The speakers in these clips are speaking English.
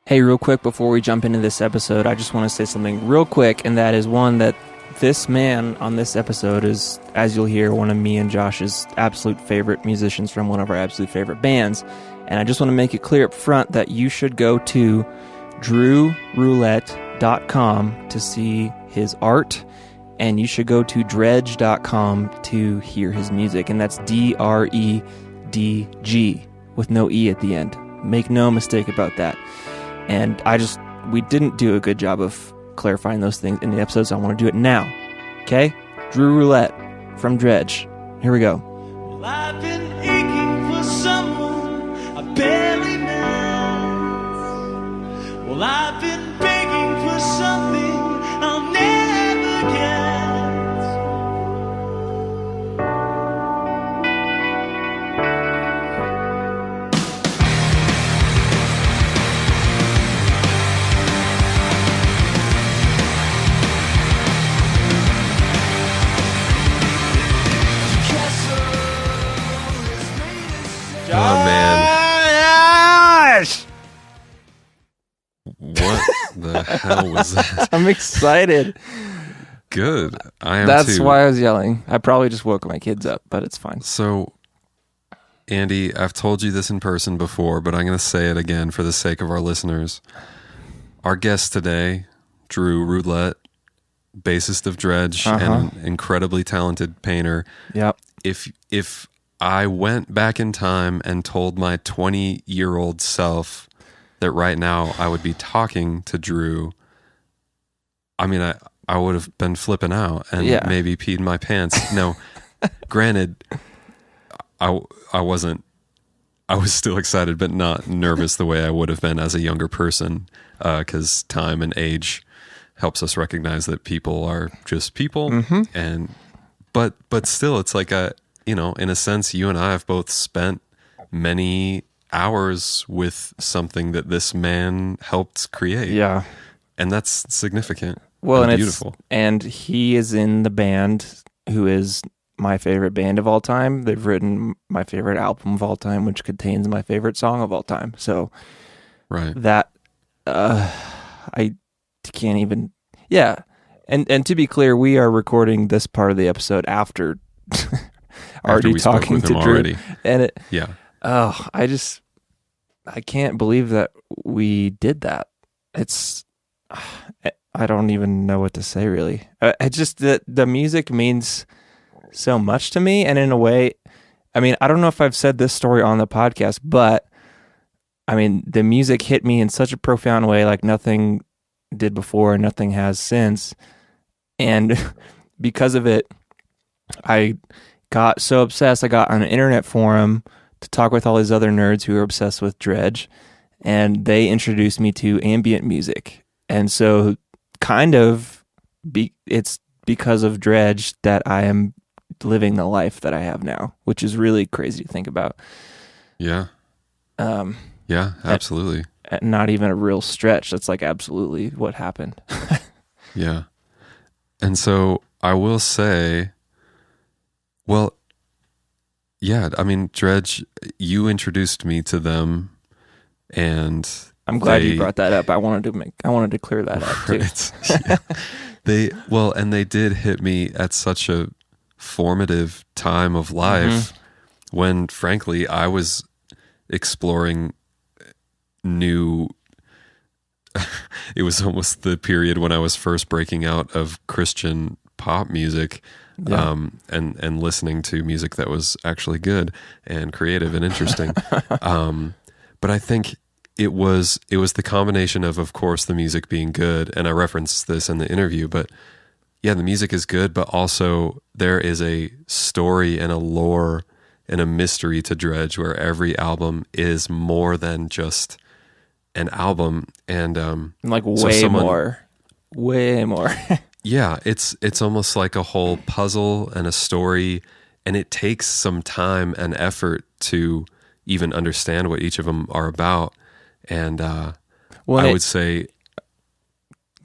Hey, real quick before we jump into this episode, I just want to say something real quick, and that is one that this man on this episode is, as you'll hear, one of me and Josh's absolute favorite musicians from one of our absolute favorite bands. And I just want to make it clear up front that you should go to drewroulette.com to see his art, and you should go to dredg.com to hear his music, and that's DREDG with no E at the end. Make no mistake about that. And we didn't do a good job of clarifying those things in the episode, so I want to do it now. Okay? Drew Roulette from Dredg. Here we go. Well, I've been aching for someone I barely met. Well, I've been begging for something I'll never get. Oh, man. Yes! What the hell was that? I'm excited. Good. I am That's too. why I was yelling. I probably just woke my kids up, but it's fine. So, Andy, I've told you this in person before, but I'm going to say it again for the sake of our listeners. Our guest today, Drew Roulette, bassist of Dredg and an incredibly talented painter. Yep. If I went back in time and told my 20-year-old self that right now I would be talking to Drew, I mean, I would have been flipping out and maybe peed my pants. No, granted, I wasn't. I was still excited, but not nervous the way I would have been as a younger person, because time and age helps us recognize that people are just people. Mm-hmm. And but still, it's like in a sense, you and I have both spent many hours with something that this man helped create. Yeah. And that's significant. Well, and beautiful. And he is in the band who is my favorite band of all time. They've written my favorite album of all time, which contains my favorite song of all time. So right. That I can't even. Yeah. And to be clear, we are recording this part of the episode after already talking to Drew. Already. And I can't believe that we did that. I don't even know what to say, really. The music means so much to me, and in a way, I mean, I don't know if I've said this story on the podcast, but I mean, the music hit me in such a profound way, like nothing did before and nothing has since. And because of it, I got so obsessed. I got on an internet forum to talk with all these other nerds who are obsessed with Dredg, and they introduced me to ambient music. And so it's because of Dredg that I am living the life that I have now, which is really crazy to think about. Yeah. Yeah, absolutely. Not even a real stretch. That's like absolutely what happened. Yeah. And so I will say, well, yeah, I mean, Dredg, you introduced me to them, and I'm glad you brought that up. I wanted to clear that up too. Right. They did hit me at such a formative time of life when, frankly, I was exploring new. It was almost the period when I was first breaking out of Christian pop music, and listening to music that was actually good and creative and interesting. But I think it was the combination of course, the music being good, and I referenced this in the interview, but yeah, the music is good, but also there is a story and a lore and a mystery to Dredg, where every album is more than just an album, and like way more. Yeah, it's almost like a whole puzzle and a story, and it takes some time and effort to even understand what each of them are about. And I would say,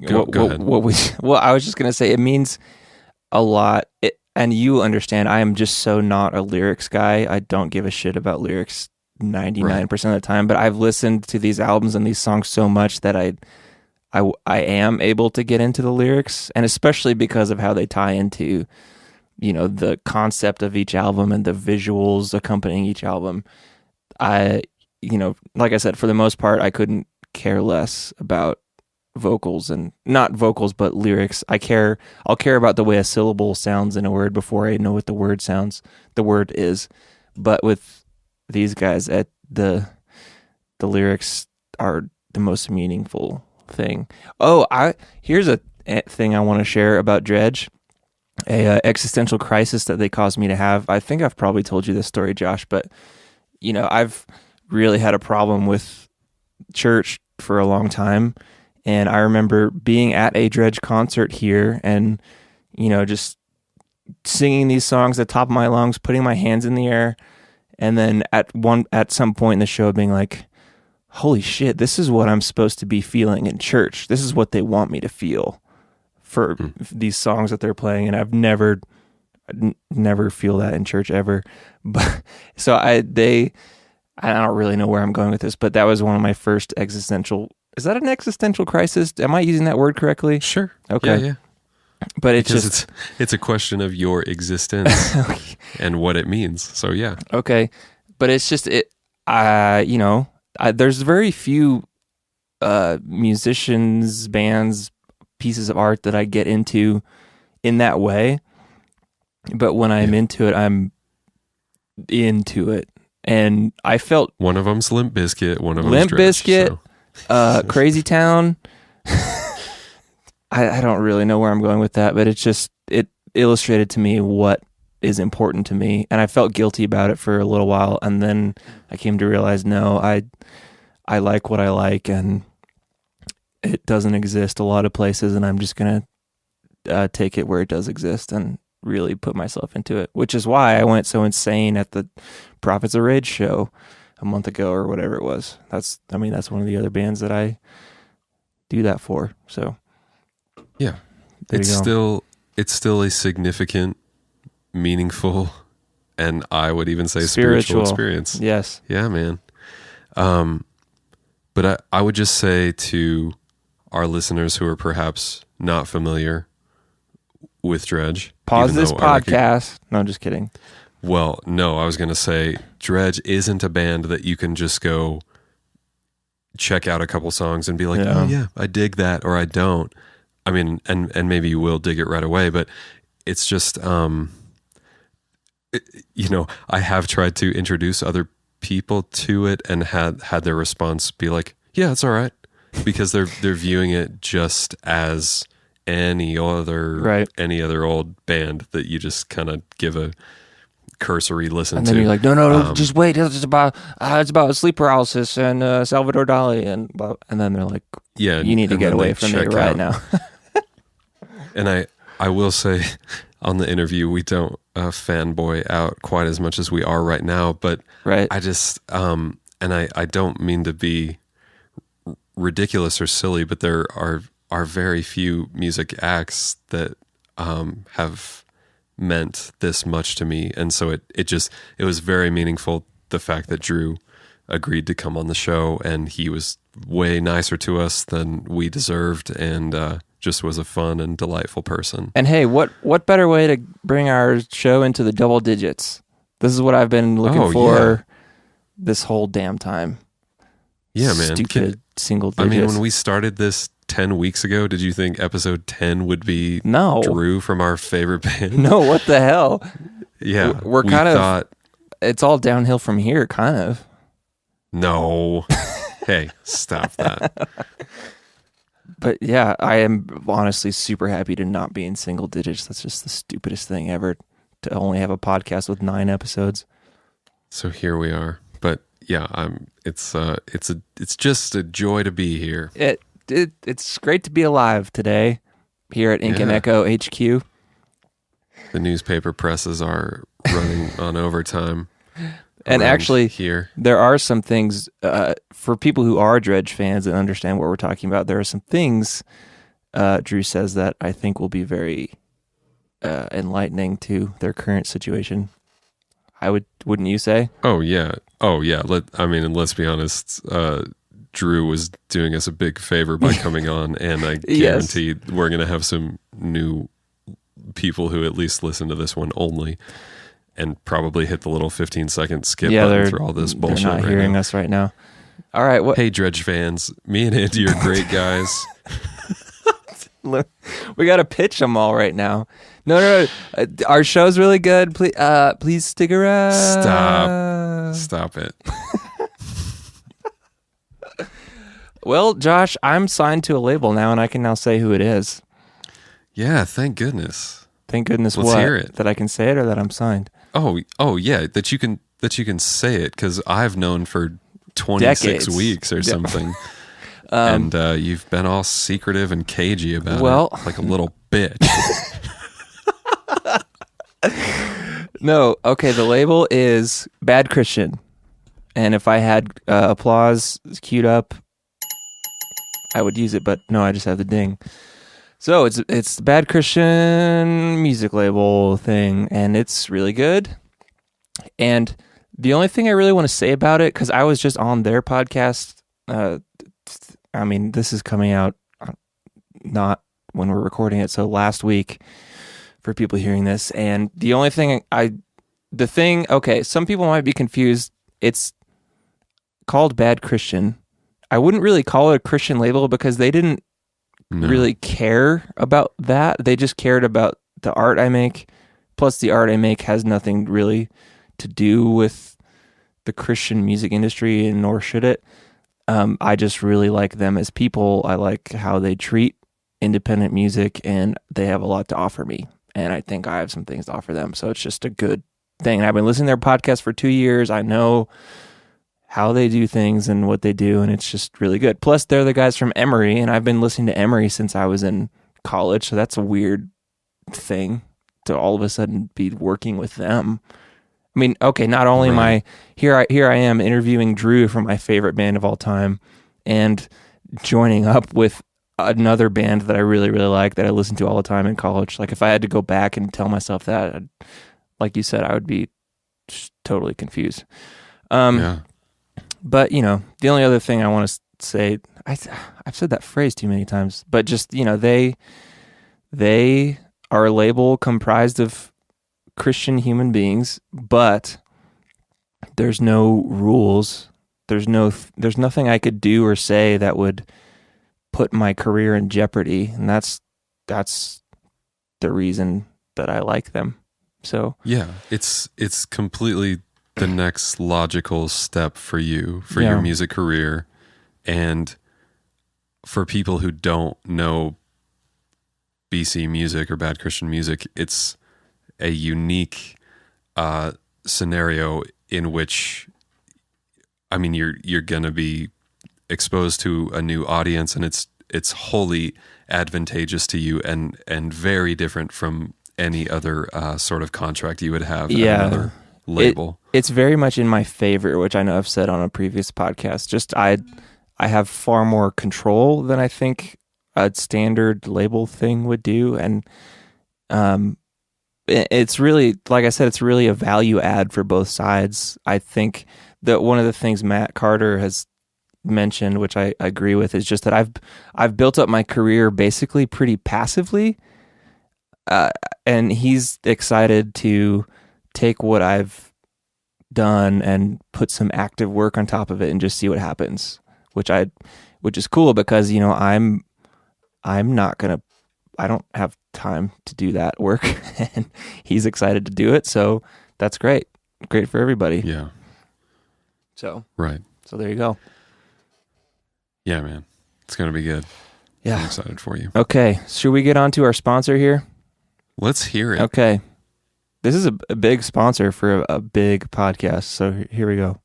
go ahead. I was just gonna say it means a lot. And you understand, I am just so not a lyrics guy. I don't give a shit about lyrics 99% of the time, but I've listened to these albums and these songs so much that I am able to get into the lyrics, and especially because of how they tie into, the concept of each album and the visuals accompanying each album. Like I said, for the most part, I couldn't care less about vocals, and not vocals, but lyrics. I'll care about the way a syllable sounds in a word before I know what the word is. But with these guys, the lyrics are the most meaningful thing. Here's a thing I want to share about Dredg, a existential crisis that they caused me to have. I think I've probably told you this story, Josh, but I've really had a problem with church for a long time, and I remember being at a Dredg concert here and just singing these songs at the top of my lungs, putting my hands in the air, and then at some point in the show being like, holy shit, this is what I'm supposed to be feeling in church. This is what they want me to feel for these songs that they're playing. And I've never feel that in church ever. But so I don't really know where I'm going with this, but that was one of my first existential. Is that an existential crisis? Am I using that word correctly? Sure. Okay. Yeah. But it's a question of your existence and what it means. So yeah. Okay. But it's just there's very few musicians, bands, pieces of art that I get into in that way. But when I'm into it, I'm into it. And I felt one of them's Limp Bizkit, one of them's Limp Dredg, Bizkit, Crazy Town. I don't really know where I'm going with that, but it illustrated to me what is important to me, and I felt guilty about it for a little while, and then I came to realize, no, I like what I like, and it doesn't exist a lot of places, and I'm just gonna take it where it does exist and really put myself into it, which is why I went so insane at the Prophets of Rage show a month ago or whatever it was. That's one of the other bands that I do that for. So yeah, there it's still a significant, meaningful, and I would even say spiritual experience. Yes. Yeah, man. But I would just say to our listeners who are perhaps not familiar with Dredg, pause this podcast. No, just kidding. Well, no, I was going to say Dredg isn't a band that you can just go check out a couple songs and be like, oh yeah, I dig that, or I don't. I mean, and maybe you will dig it right away, but it's just, I have tried to introduce other people to it and had their response be like, yeah, it's all right, because they're viewing it just as any other old band that you just kind of give a cursory listen to. And then you're like, no, just wait. It's about sleep paralysis and Salvador Dali, and then they're like, yeah, you need to get away from me right now. And I will say, on the interview, we don't fanboy out quite as much as we are right now, but right. I just and I don't mean to be ridiculous or silly, but there are very few music acts that have meant this much to me, and so it was very meaningful, the fact that Drew agreed to come on the show, and he was way nicer to us than we deserved, and just was a fun and delightful person. And hey, what better way to bring our show into the double digits? This is what I've been looking for this whole damn time. Yeah, man. Stupid single digits. I mean, when we started this 10 weeks ago, did you think episode 10 would be Drew from our favorite band? No, what the hell? Yeah. We thought it's all downhill from here, kind of. No. Hey, stop that. But yeah, I am honestly super happy to not be in single digits. That's just the stupidest thing ever, to only have a podcast with 9 episodes. So here we are. But yeah, it's just a joy to be here. It's great to be alive today here at Ink and Echo HQ. The newspaper presses are running on overtime. And actually, here there are some things for people who are Dredg fans and understand what we're talking about. There are some things Drew says that I think will be very enlightening to their current situation. Wouldn't you say? Oh yeah. And let's be honest. Drew was doing us a big favor by coming on, and I Yes. guarantee we're going to have some new people who at least listen to this one only, and probably hit the little 15-second skip button through all this bullshit. They're not right hearing now. us right now. All right. What? Hey, Dredge fans, me and Andy are great guys. We got to pitch them all right now. No. Our show's really good. Please stick around. Stop it. Well, Josh, I'm signed to a label now, and I can now say who it is. Yeah, thank goodness. Thank goodness. Let's hear it. That I can say it or that I'm signed. Oh yeah, that you can say it, because I've known for 26 Decades. weeks or something. And you've been all secretive and cagey about it, like a little bitch. No, okay, the label is Bad Christian. And if I had applause queued up, I would use it, but no, I just have the ding. So it's the Bad Christian music label thing, and it's really good. And the only thing I really want to say about it, because I was just on their podcast, I mean, this is coming out not when we're recording it, so last week for people hearing this. And the only thing okay, some people might be confused. It's called Bad Christian. I wouldn't really call it a Christian label because they didn't really care about that. They just cared about the art I make. Plus, the art I make has nothing really to do with the Christian music industry, and nor should it. I just really like them as people. I like how they treat independent music, and they have a lot to offer me. And I think I have some things to offer them. So it's just a good thing. And I've been listening to their podcast for 2 years. I know how they do things and what they do, and it's just really good. Plus, they're the guys from Emory, and I've been listening to Emory since I was in college. So that's a weird thing to all of a sudden be working with them. I mean, okay, not only am I here I am interviewing Drew from my favorite band of all time, and joining up with another band that I really, really like, that I listened to all the time in college. Like, if I had to go back and tell myself that, like you said, I would be just totally confused. Yeah. But, the only other thing I want to say, I've said that phrase too many times, but just, they are a label comprised of Christian human beings, but there's no rules. There's nothing I could do or say that would put my career in jeopardy. And that's the reason that I like them. So yeah, it's completely the next logical step for you, for your music career. And for people who don't know BC music or Bad Christian music, it's a unique scenario in which, I mean, you're going to be exposed to a new audience, and it's wholly advantageous to you and very different from any other sort of contract you would have at another label. It's very much in my favor, which I know I've said on a previous podcast. Just I have far more control than I think a standard label thing would do, and it's really, like I said, it's really a value add for both sides. I think that one of the things Matt Carter has mentioned, which I agree with, is just that I've built up my career basically pretty passively, and he's excited to take what I've done and put some active work on top of it and just see what happens, which is cool, because I'm not gonna, I don't have time to do that work, and he's excited to do it, so that's great for everybody. Yeah. So right. So there you go. Yeah, man, it's gonna be good. Yeah, I'm excited for you. Okay, should we get on to our sponsor here? Let's hear it. Okay, this is a big sponsor for a big podcast, so here we go.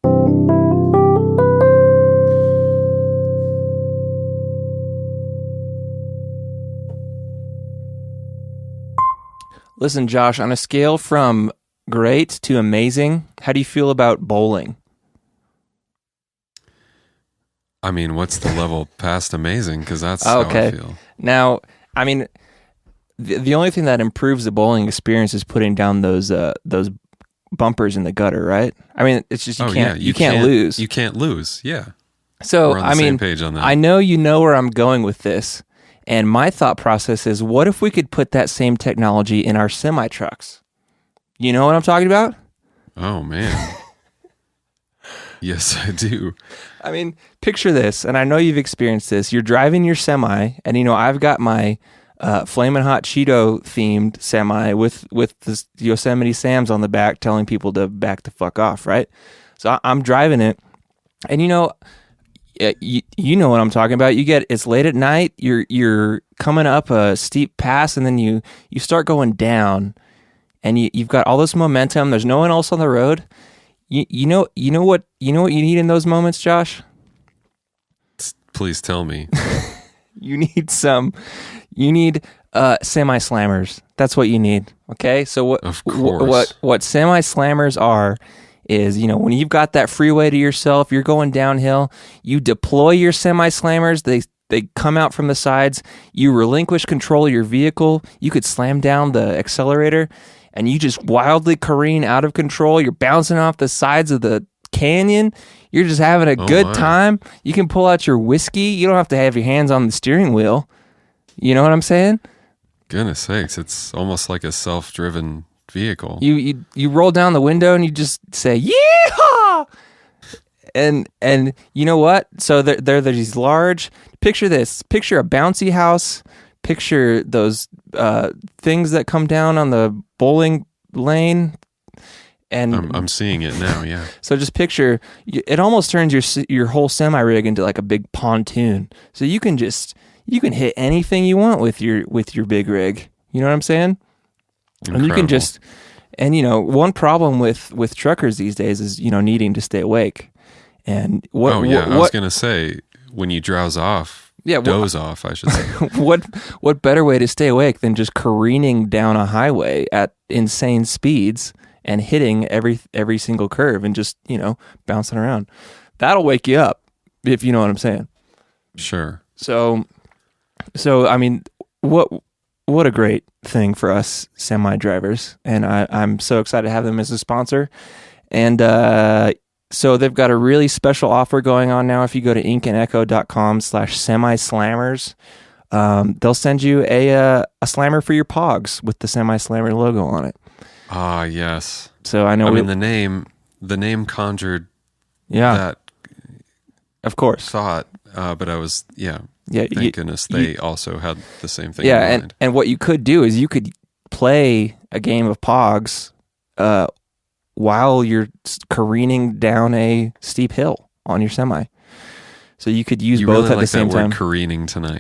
Listen, Josh, on a scale from great to amazing, how do you feel about bowling? I mean, what's the level past amazing? Because that's how I feel. Now, I mean, the only thing that improves the bowling experience is putting down those bumpers in the gutter, right? I mean, it's just you can't lose. You can't lose. Yeah. So We're on the same page on that. I know you know where I'm going with this, and my thought process is, what if we could put that same technology in our semi trucks? You know what I'm talking about? Oh man. Yes, I do. I mean, picture this, and I know you've experienced this. You're driving your semi, and I've got my Flamin' Hot Cheeto themed semi with this Yosemite Sam's on the back, telling people to back the fuck off, right? So I'm driving it, and you know what I'm talking about. It's late at night. You're coming up a steep pass, and then you start going down, and you've got all this momentum. There's no one else on the road. You know what you need in those moments, Josh? Please tell me. You need semi slammers. That's what you need. Okay? So what semi slammers are is, when you've got that freeway to yourself, you're going downhill, you deploy your semi slammers, they come out from the sides, you relinquish control of your vehicle, you could slam down the accelerator, and you just wildly careen out of control. You're bouncing off the sides of the canyon. You're just having a good time. You can pull out your whiskey. You don't have to have your hands on the steering wheel. You know what I'm saying? Goodness sakes, it's almost like a self-driven vehicle. You roll down the window and you just say, yeehaw! And you know what? So they're these large, picture this, picture a bouncy house, picture those things that come down on the bowling lane, and I'm seeing it now. Yeah. So just picture it. Almost turns your whole semi rig into like a big pontoon. So you can hit anything you want with your big rig. You know what I'm saying? Incredible. And you can just one problem with truckers these days is needing to stay awake. And I was gonna say, when you drowse off. Yeah, doze off, I should say. What better way to stay awake than just careening down a highway at insane speeds and hitting every single curve and just bouncing around? That'll wake you up, if you know what I'm saying. Sure. So I mean, what a great thing for us semi drivers, and I'm so excited to have them as a sponsor. And so they've got a really special offer going on now. If you go to inkandecho.com/semi-slammers, they'll send you a slammer for your Pogs with the Semi-Slammer logo on it. Ah, yes. So I know. The name conjured. Yeah. That. Of course. Thought, but I was Yeah. Thank goodness they also had the same thing. Yeah, in mind. and what you could do is you could play a game of Pogs, while you're careening down a steep hill on your semi. So you could use both at the same time. Word careening tonight.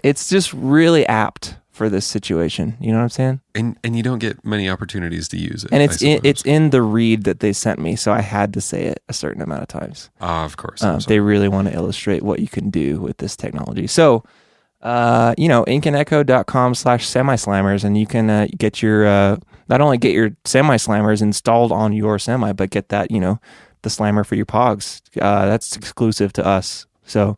It's just really apt for this situation. You know what I'm saying? And you don't get many opportunities to use it. And it's in the read that they sent me, so I had to say it a certain amount of times. Of course. They really want to illustrate what you can do with this technology. So, inkandecho.com/semi-slammers, and you can get your not only get your semi-slammers installed on your semi, but get that, the slammer for your Pogs. That's exclusive to us. So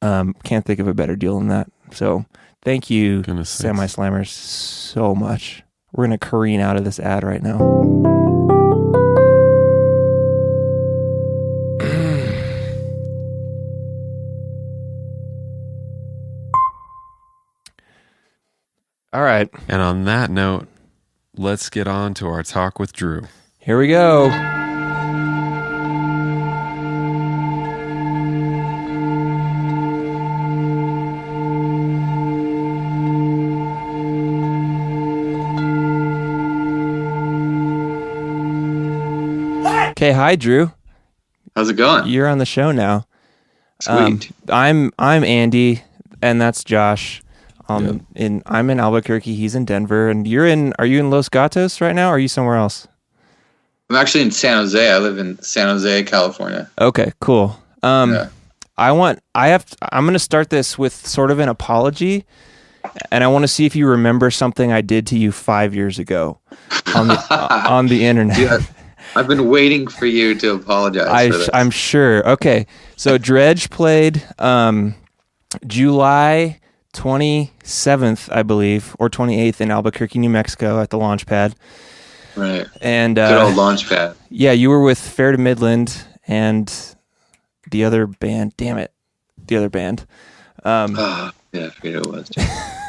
can't think of a better deal than that. So thank you, semi-slammers, so much. We're going to careen out of this ad right now. All right. And on that note, let's get on to our talk with Drew. Here we go. Okay, hi Drew. How's it going? You're on the show now. Sweet. I'm Andy, and that's Josh. I'm in Albuquerque. He's in Denver, and are you in Los Gatos right now? Or are you somewhere else? I'm actually in San Jose. I live in San Jose, California. Okay, cool. Yeah. I'm going to start this with sort of an apology, and I want to see if you remember something I did to you 5 years ago on the internet. Yeah, I've been waiting for you to apologize for this. I'm sure. Okay, so Dredg played July 27th, I believe, or 28th in Albuquerque, New Mexico at the launch pad. Right. And Good old Launchpad. yeah, you were with Fair to Midland and the other band. Damn it, the other band. Oh, yeah, I forget who it was.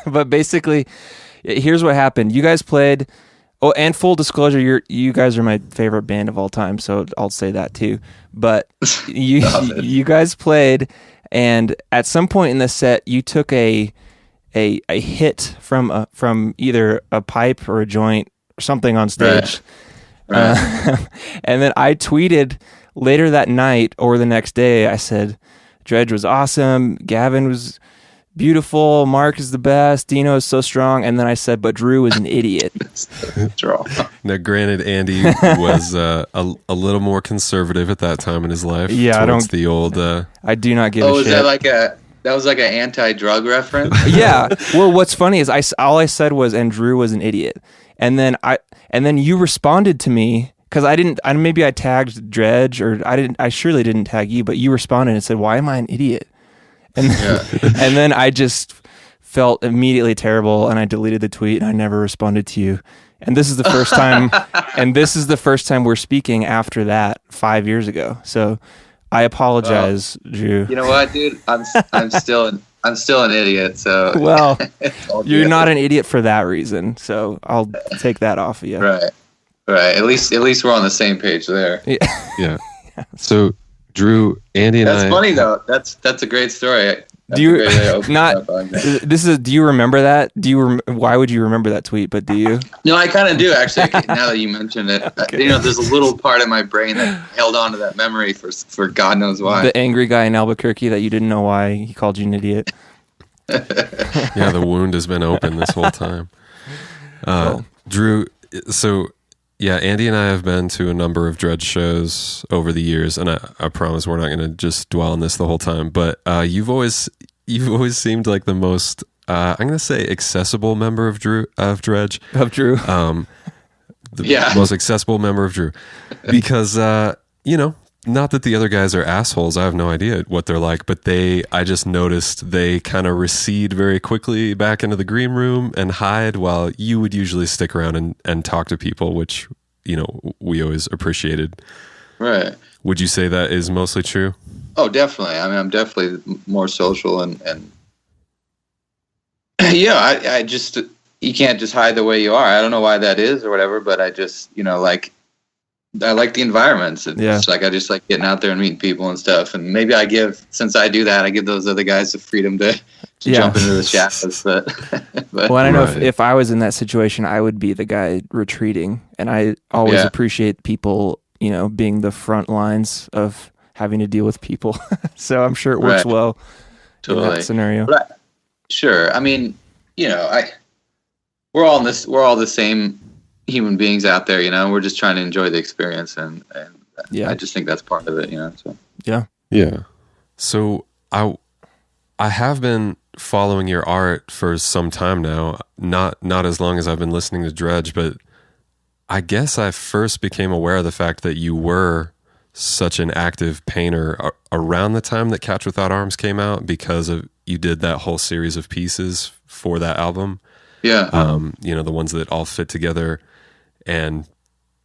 But basically, here's what happened. You guys played. Oh, and full disclosure, you guys are my favorite band of all time, so I'll say that too. But you guys played, and at some point in the set, you took a hit from either a pipe or a joint or something on stage. Right. And then I tweeted later that night or the next day, I said, Dredg was awesome, Gavin was beautiful, Mark is the best, Dino is so strong, and then I said, but Drew is an idiot. Draw. Now, granted, Andy was a little more conservative at that time in his life. Yeah, towards the old. I do not give a Oh, shit. that was like an anti-drug reference? Yeah. Well, what's funny is all I said was, and Drew was an idiot, and then you responded to me because maybe I tagged Dredg, or I surely didn't tag you, but you responded and said, why am I an idiot? And and then I just felt immediately terrible, and I deleted the tweet, and I never responded to you. And this is the first time, we're speaking after that 5 years ago. So I apologize, Drew. You know what, dude? I'm still an idiot. So Well, it's all you're good. not an idiot for that reason, so I'll take that off of you. Right. At least we're on the same page there. Yeah. So, Drew, Andy, and That's I. funny though. That's a great story. That's Do you a great way to open not? up on that. Do you remember that? Why would you remember that tweet? But do you? No, I kind of do actually. Now that you mentioned it, there's a little part of my brain that held on to that memory for God knows why. The angry guy in Albuquerque that you didn't know why he called you an idiot. Yeah, the wound has been open this whole time. Drew, so yeah, Andy and I have been to a number of Dredg shows over the years, and I promise we're not going to just dwell on this the whole time. But you've always seemed like the most I'm going to say accessible member of Dredg. Of Drew. The most accessible member of Drew, because not that the other guys are assholes. I have no idea what they're like, but I just noticed they kind of recede very quickly back into the green room and hide, while you would usually stick around and talk to people, which, we always appreciated. Right. Would you say that is mostly true? Oh, definitely. I mean, I'm definitely more social and yeah, I just, you can't just hide the way you are. I don't know why that is or whatever, but I just, I like the environments. It's like I just like getting out there and meeting people and stuff. And maybe since I do that, I give those other guys the freedom to jump into the shadows. But Well, I don't know if I was in that situation, I would be the guy retreating. And I always appreciate people, being the front lines of having to deal with people. So I'm sure it works well in that scenario. Sure. I mean, we're all the same human beings out there, we're just trying to enjoy the experience, and I just think that's part of it, so. Yeah. So I have been following your art for some time now, not as long as I've been listening to Dredg, but I guess I first became aware of the fact that you were such an active painter around the time that Catch Without Arms came out, because you did that whole series of pieces for that album. Yeah. The ones that all fit together, and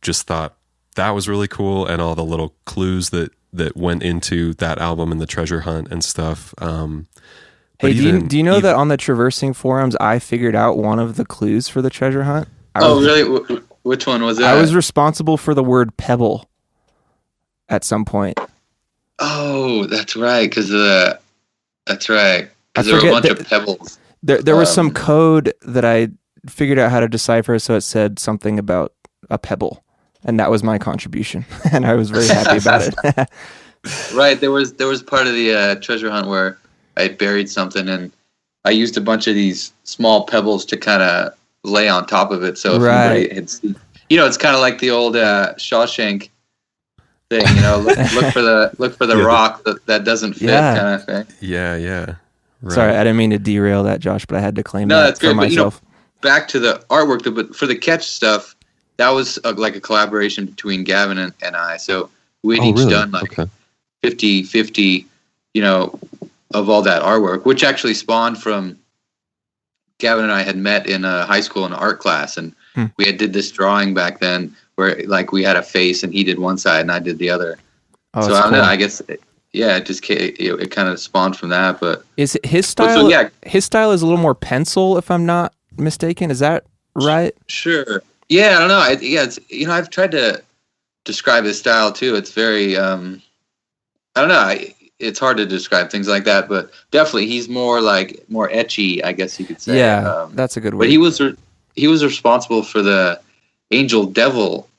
just thought that was really cool, and all the little clues that went into that album and the treasure hunt and stuff. Hey, do you know that on the Traversing forums, I figured out one of the clues for the treasure hunt? Really? Which one was that? I was responsible for the word pebble at some point. Oh, that's right. Because there were a bunch of pebbles. There was some code that I figured out how to decipher, so it said something about a pebble, and that was my contribution, and I was very happy about it. Right. There was part of the treasure hunt where I buried something, and I used a bunch of these small pebbles to kind of lay on top of it. So if anybody had seen, it's kind of like the old Shawshank thing, look for the rock that doesn't fit kind of thing. Yeah. Right. Sorry, I didn't mean to derail that, Josh, but I had to claim that for myself. But, back to the artwork, but for the Catch stuff, that was like a collaboration between Gavin and I. So we'd each done like 50-50, of all that artwork, which actually spawned from Gavin and I had met in high school in art class, and we had did this drawing back then where like we had a face and he did one side and I did the other. Oh, So I that's don't know. cool. I guess it just it kind of spawned from that. But Is it his style? so, yeah. His style is a little more pencil, if I'm not mistaken. Is that right? Sure. Yeah, I don't know. It's I've tried to describe his style too. It's very I don't know. It's hard to describe things like that, but definitely he's more etchy, I guess you could say. Yeah, that's a good word. But he was responsible for the angel devil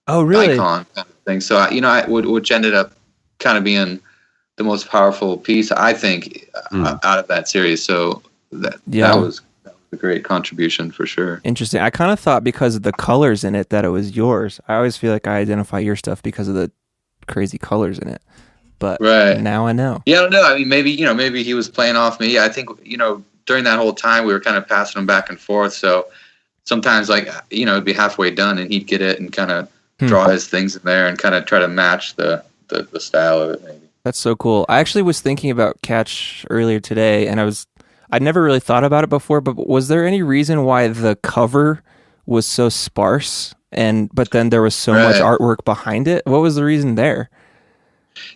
really? icon kind of thing. So which ended up kind of being the most powerful piece I think out of that series. So that was a great contribution for sure. Interesting. I kind of thought because of the colors in it that it was yours. I always feel like I identify your stuff because of the crazy colors in it. But now I know. Yeah, I don't know. I mean, maybe he was playing off me. I think, during that whole time we were kind of passing them back and forth. So sometimes it'd be halfway done and he'd get it and kind of draw his things in there and kind of try to match the style of it maybe. That's so cool. I actually was thinking about Catch earlier today and I'd never really thought about it before, but was there any reason why the cover was so sparse but then there was so much artwork behind it? What was the reason there?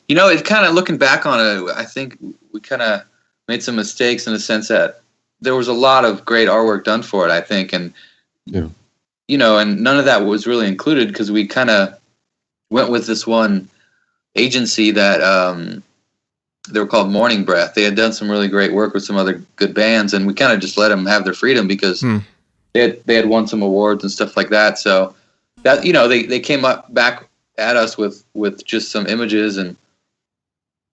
It kind of looking back on it, I think we kind of made some mistakes in the sense that there was a lot of great artwork done for it, I think. And, and none of that was really included because we kind of went with this one agency that they were called Morning Breath. They had done some really great work with some other good bands, and we kind of just let them have their freedom because they had won some awards and stuff like that. So that they came back at us with just some images, and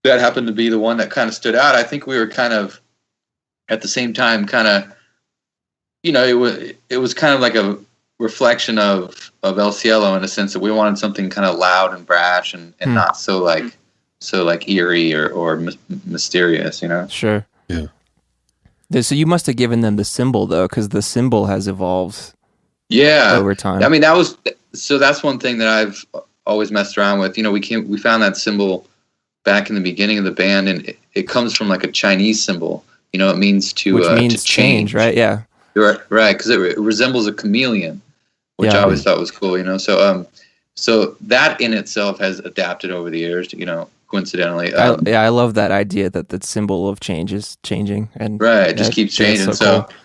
that happened to be the one that kind of stood out. I think we were kind of at the same time kind of it was kind of like a reflection of El Cielo in a sense that we wanted something kind of loud and brash and not so eerie or mysterious, Sure. Yeah. So you must have given them the symbol though, because the symbol has evolved over time. I mean, that's one thing that I've always messed around with. We found that symbol back in the beginning of the band, and it comes from like a Chinese symbol. It means which means to change, right? Yeah. Right, because it resembles a chameleon, which I always thought was cool. So that in itself has adapted over the years. Coincidentally. I love that idea that the symbol of change is changing, and it just keeps changing. So cool.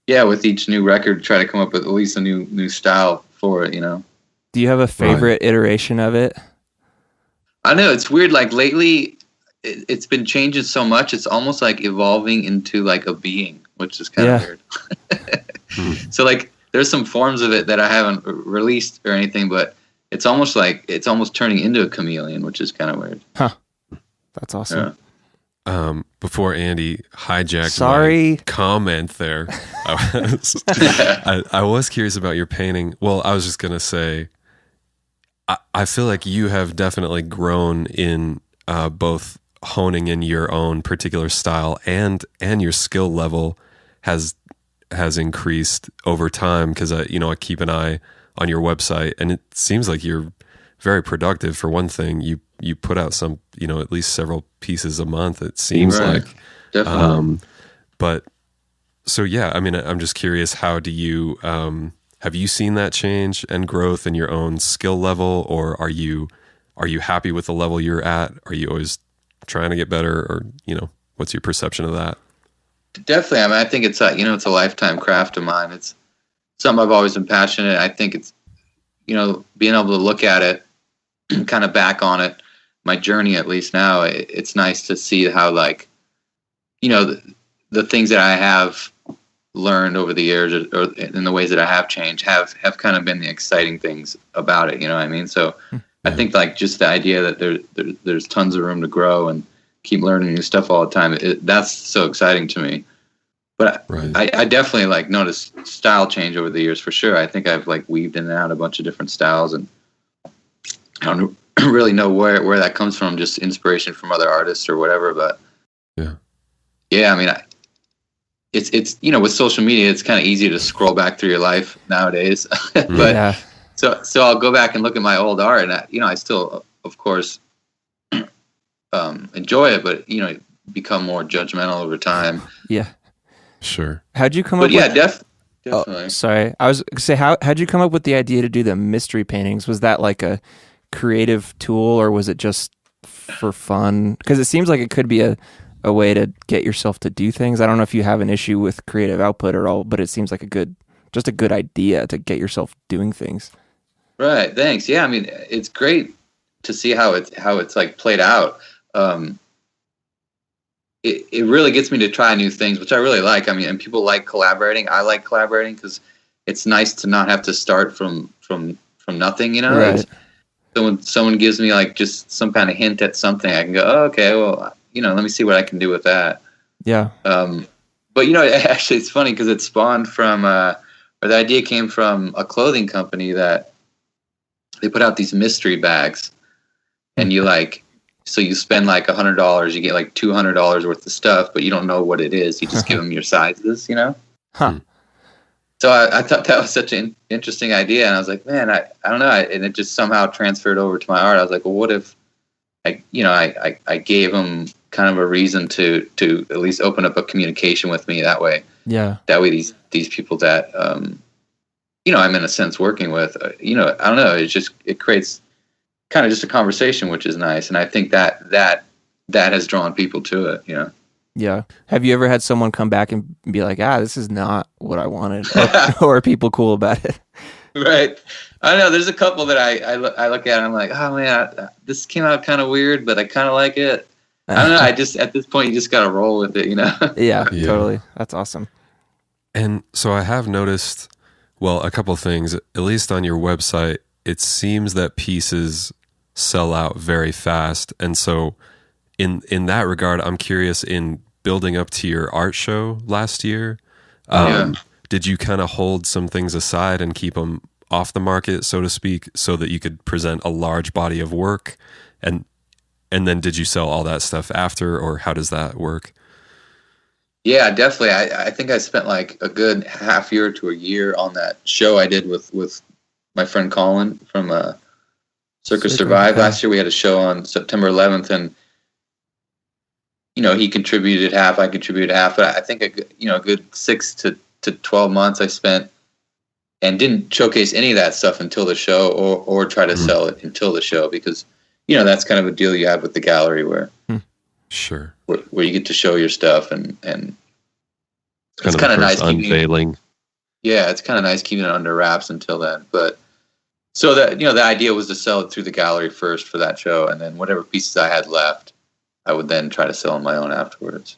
Yeah, with each new record, try to come up with at least a new style for it. Do you have a favorite iteration of it? I know it's weird. Like lately, it's been changing so much. It's almost like evolving into like a being, which is kind of weird. So like, there's some forms of it that I haven't released or anything, but it's almost turning into a chameleon, which is kind of weird. Huh. That's awesome. Yeah. Before Andy hijacked my comment there, I was curious about your painting. Well, I was just going to say, I feel like you have definitely grown in both honing in your own particular style and your skill level has increased over time, because I keep an eye on your website and it seems like you're very productive. For one thing, you put out some at least several pieces a month, it seems like. Definitely. But so yeah, I mean, I'm just curious, how do you have you seen that change and growth in your own skill level, or are you happy with the level you're at? Are you always trying to get better, or what's your perception of that? Definitely. I mean, I think it's a lifetime craft of mine. It's something I've always been passionate. I think it's being able to look at it, kind of back on it, my journey at least now. It's nice to see how the things that I have learned over the years, or in the ways that I have changed, have kind of been the exciting things about it. You know what I mean? So I think just the idea that there's tons of room to grow and keep learning new stuff all the time, that's so exciting to me. But I definitely noticed style change over the years for sure. I think I've weaved in and out a bunch of different styles, and I don't really know where that comes from, just inspiration from other artists or whatever. But yeah, I mean, it's with social media, it's kind of easy to scroll back through your life nowadays. But so I'll go back and look at my old art, and I still, of course, enjoy it, but become more judgmental over time. Yeah. Sure. How'd you come up with? But definitely. Sorry, I was gonna say, how'd you come up with the idea to do the mystery paintings? Was that like a creative tool, or was it just for fun? Because it seems like it could be a way to get yourself to do things. I don't know if you have an issue with creative output or all, but it seems like a good idea to get yourself doing things. Right. Thanks. Yeah. I mean, it's great to see how it's like played out. It really gets me to try new things, which I really like. I mean, and people like collaborating. I like collaborating because it's nice to not have to start from nothing, you know? Right. So when someone gives me like just some kind of hint at something, I can go, oh, okay, well, you know, let me see what I can do with that. Yeah. But, you know, actually it's funny because it spawned from, or the idea came from a clothing company that they put out these mystery bags, and you like, so you spend like $100, you get like $200 worth of stuff, but you don't know what it is. You just give them your sizes, you know? Huh. So I thought that was such an interesting idea, and I was like, man, I don't know, and it just somehow transferred over to my art. I was like, well, what if I gave them kind of a reason to at least open up a communication with me that way. Yeah. That way, these people that you know, I'm in a sense working with, you know, I don't know, it creates kind of just a conversation, which is nice, and I think that has drawn people to it, you know. Yeah. Have you ever had someone come back and be like, this is not what I wanted? Or are people cool about it? Right. I don't know. There's a couple that I look at and I'm like, oh man, this came out kind of weird, but I kind of like it. I don't know. I just, at this point, you just got to roll with it, you know? Yeah, totally. That's awesome. And so I have noticed, well, a couple things, at least on your website, it seems that pieces sell out very fast. And so in that regard, I'm curious, in building up to your art show last year, did you kind of hold some things aside and keep them off the market, so to speak, so that you could present a large body of work? And then did you sell all that stuff after, or how does that work? Yeah, definitely. I think I spent like a good half year to a year on that show I did with my friend Colin from Circus Survive. Last year we had a show on September 11th, and you know, he contributed half, I contributed half, but I think a good 6 to 12 months I spent and didn't showcase any of that stuff until the show, or try to sell it until the show, because you know, that's kind of a deal you have with the gallery where Sure. where you get to show your stuff, and it's kind of nice unveiling. It's kind of nice keeping it under wraps until then. But so that, you know, the idea was to sell it through the gallery first for that show, and then whatever pieces I had left, I would then try to sell on my own afterwards.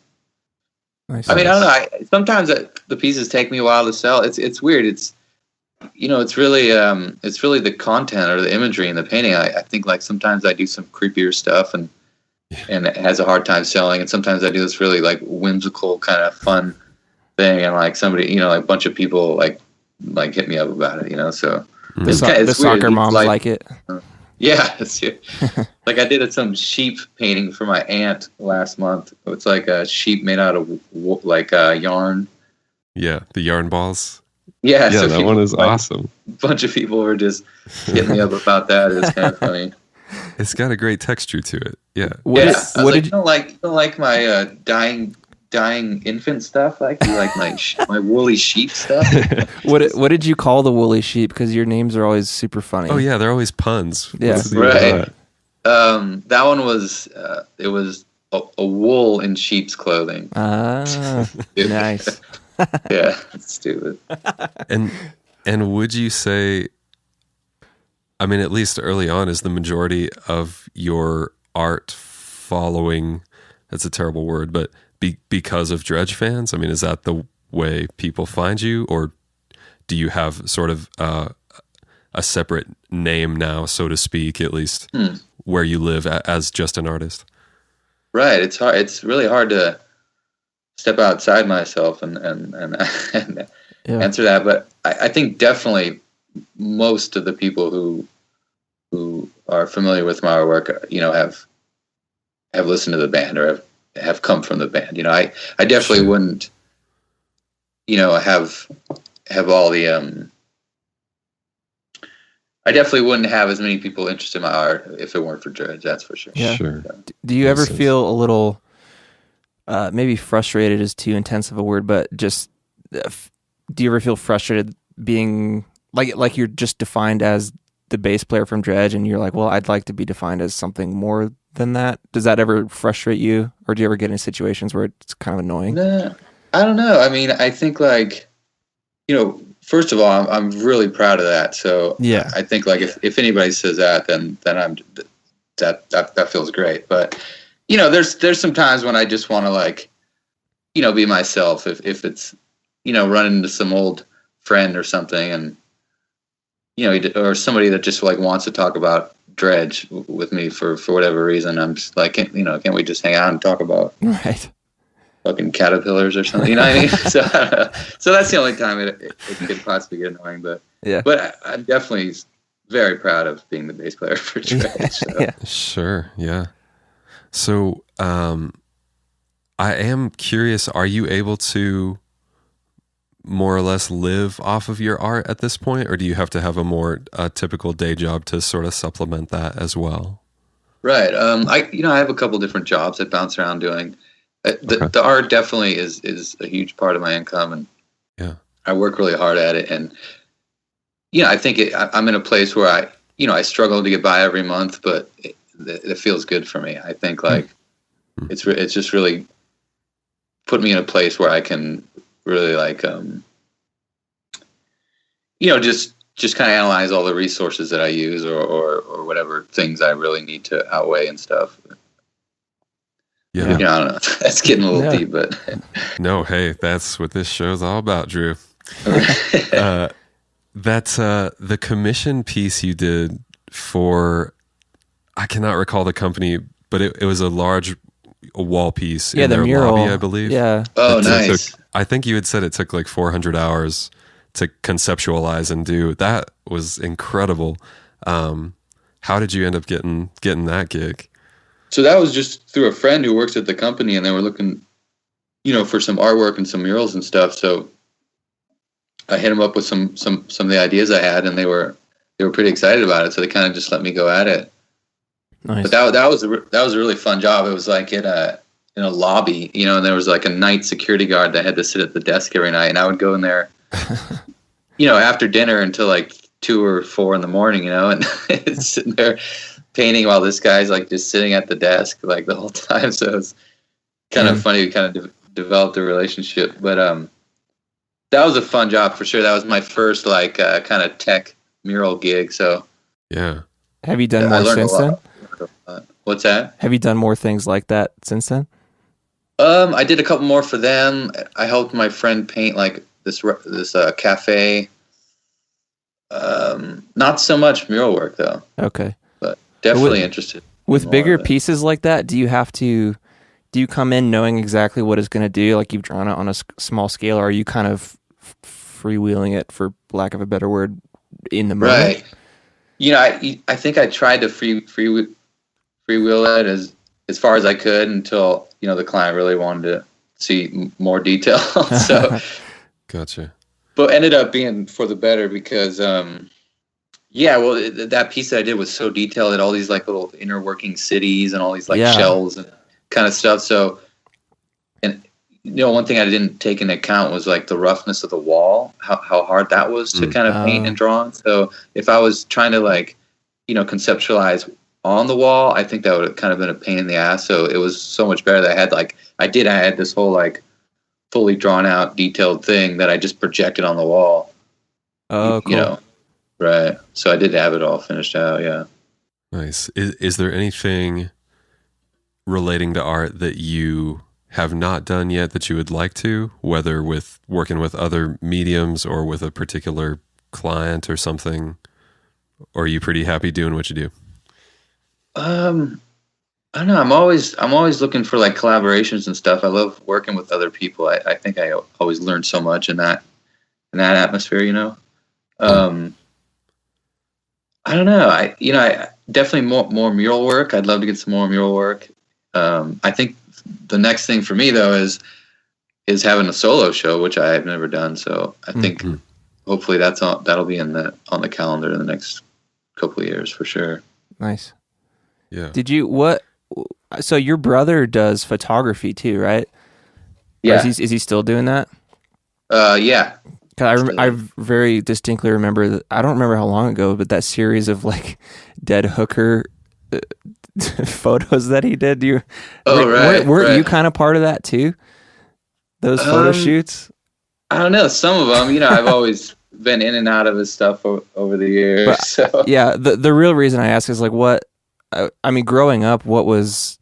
Nice. I mean, I don't know. Sometimes the pieces take me a while to sell. It's weird. It's, you know, it's really the content or the imagery in the painting. I think like sometimes I do some creepier stuff and it has a hard time selling, and sometimes I do this really like whimsical kind of fun thing, and like somebody, you know, like a bunch of people like hit me up about it, you know. So the soccer moms like it. Yeah, like I did some sheep painting for my aunt last month. It's like a sheep made out of like yarn. Yeah, the yarn balls. Yeah, so that one is like, awesome. A bunch of people were just hitting me up about that. It's kind of funny. It's got a great texture to it. Yeah. What did you don't like my dying infant stuff? Like, you like my woolly sheep stuff? What did you call the woolly sheep? Because your names are always super funny. Oh yeah, they're always puns. Yeah, right. That one was it was a wool in sheep's clothing. Nice. Yeah, it's stupid. And would you say, I mean, at least early on, is the majority of your art following, that's a terrible word, but because of Dredg fans? I mean, is that the way people find you, or do you have sort of a separate name now, so to speak, at least where you live as just an artist? Right. It's hard. It's really hard to step outside myself and answer that. But I think definitely most of the people who are familiar with my work, you know, have listened to the band or have come from the band. You know, I definitely wouldn't, you know, have all the I definitely wouldn't have as many people interested in my art if it weren't for Dredg. That's for sure. Yeah. Sure. Do you ever feel a little maybe frustrated is too intense of a word, but just do you ever feel frustrated being like you're just defined as the bass player from Dredg, and you're like, well, I'd like to be defined as something more than that? Does that ever frustrate you, or do you ever get in situations where it's kind of annoying? Nah, I don't know. I mean, I think like, first of all, I'm really proud of that. So yeah, I think like if anybody says that, then I'm that feels great. But there's some times when I just want to like, be myself. If it's running into some old friend or something, and or somebody that just like wants to talk about Dredg with me for whatever reason, I'm just like, can't we just hang out and talk about right fucking caterpillars or something? You know what I mean? So that's the only time it could possibly get annoying. But yeah, but I'm definitely very proud of being the bass player for Dredg. So. Yeah. Sure, yeah. So I am curious, are you able to more or less live off of your art at this point, or do you have to have a more typical day job to sort of supplement that as well? Right. I have a couple different jobs I bounce around doing. The art definitely is a huge part of my income, and yeah, I work really hard at it. And I think I'm in a place where I struggle to get by every month, but it feels good for me. I think like it's just really put me in a place where I can really like just kind of analyze all the resources that I use or whatever things I really need to outweigh and stuff. Yeah. I don't know. That's getting a little deep, but no, hey, that's what this show's all about, Drew. That's the commission piece you did for, I cannot recall the company, but it was a large wall piece in the their mural lobby, I believe. Yeah. Oh, nice. I think you had said it took like 400 hours to conceptualize and do. That was incredible. How did you end up getting that gig? So that was just through a friend who works at the company, and they were looking, for some artwork and some murals and stuff. So I hit them up with some of the ideas I had, and they were pretty excited about it. So they kind of just let me go at it. Nice. But that was a really fun job. It was like in a lobby, and there was like a night security guard that had to sit at the desk every night, and I would go in there, after dinner until like 2 or 4 in the morning, and sitting there painting while this guy's like just sitting at the desk like the whole time. So it's kind of funny. We kind of developed a relationship, but that was a fun job for sure. That was my first like kind of tech mural gig. So yeah. Have you done more since then? What's that? Have you done more things like that since then? I did a couple more for them. I helped my friend paint like this cafe. Not so much mural work though. Okay. But definitely interested. With bigger pieces like that, do you come in knowing exactly what it's going to do? Like you've drawn it on a small scale, or are you kind of freewheeling it, for lack of a better word, in the moment? Right. I think I tried to freewheel it as far as I could until the client really wanted to see more detail. So Gotcha. But ended up being for the better because that piece that I did was so detailed, at all these like little inner working cities and all these like shells and kind of stuff. So, and one thing I didn't take into account was like the roughness of the wall, how hard that was to kind of paint and draw on. So if I was trying to like conceptualize on the wall, I think that would have kind of been a pain in the ass. So it was so much better that I had this whole like fully drawn out detailed thing that I just projected on the wall. Oh, cool. Right. So I did have it all finished out. Yeah. Nice. Is there anything relating to art that you have not done yet that you would like to, whether with working with other mediums or with a particular client or something? Or are you pretty happy doing what you do? I don't know. I'm always looking for like collaborations and stuff. I love working with other people. I think I always learn so much in that atmosphere, I don't know. I definitely more mural work. I'd love to get some more mural work. I think the next thing for me though is having a solo show, which I have never done. So I think hopefully that'll be on the calendar in the next couple of years for sure. Nice. Yeah. So your brother does photography too, right? Yeah. Is he still doing that? Yeah. I very distinctly remember that. I don't remember how long ago, but that series of like dead hooker photos that he did. Were you kind of part of that too? Those photo shoots? I don't know. Some of them, I've always been in and out of his stuff over the years. But, so yeah, the real reason I ask is like, what? I mean, growing up, what was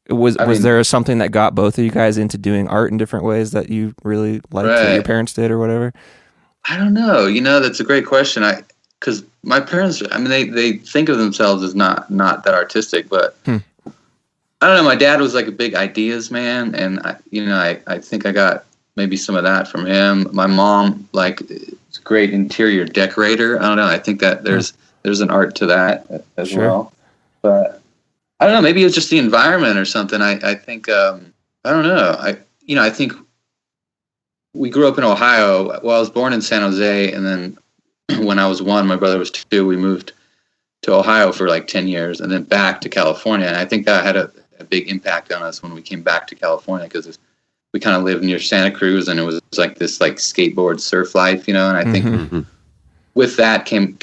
there something that got both of you guys into doing art in different ways that you really liked that your parents did or whatever? I don't know. That's a great question. Because my parents, I mean, they think of themselves as not that artistic, but I don't know. My dad was like a big ideas man, and I think I got maybe some of that from him. My mom, like, is a great interior decorator. I don't know. I think that there's an art to that as well. But I don't know. Maybe it was just the environment or something. I think I don't know. I think we grew up in Ohio. Well, I was born in San Jose, and then when I was 1, my brother was 2. We moved to Ohio for like 10 years, and then back to California. And I think that had a big impact on us when we came back to California, because we kind of lived near Santa Cruz, and it was like this like skateboard surf life, And I think with that came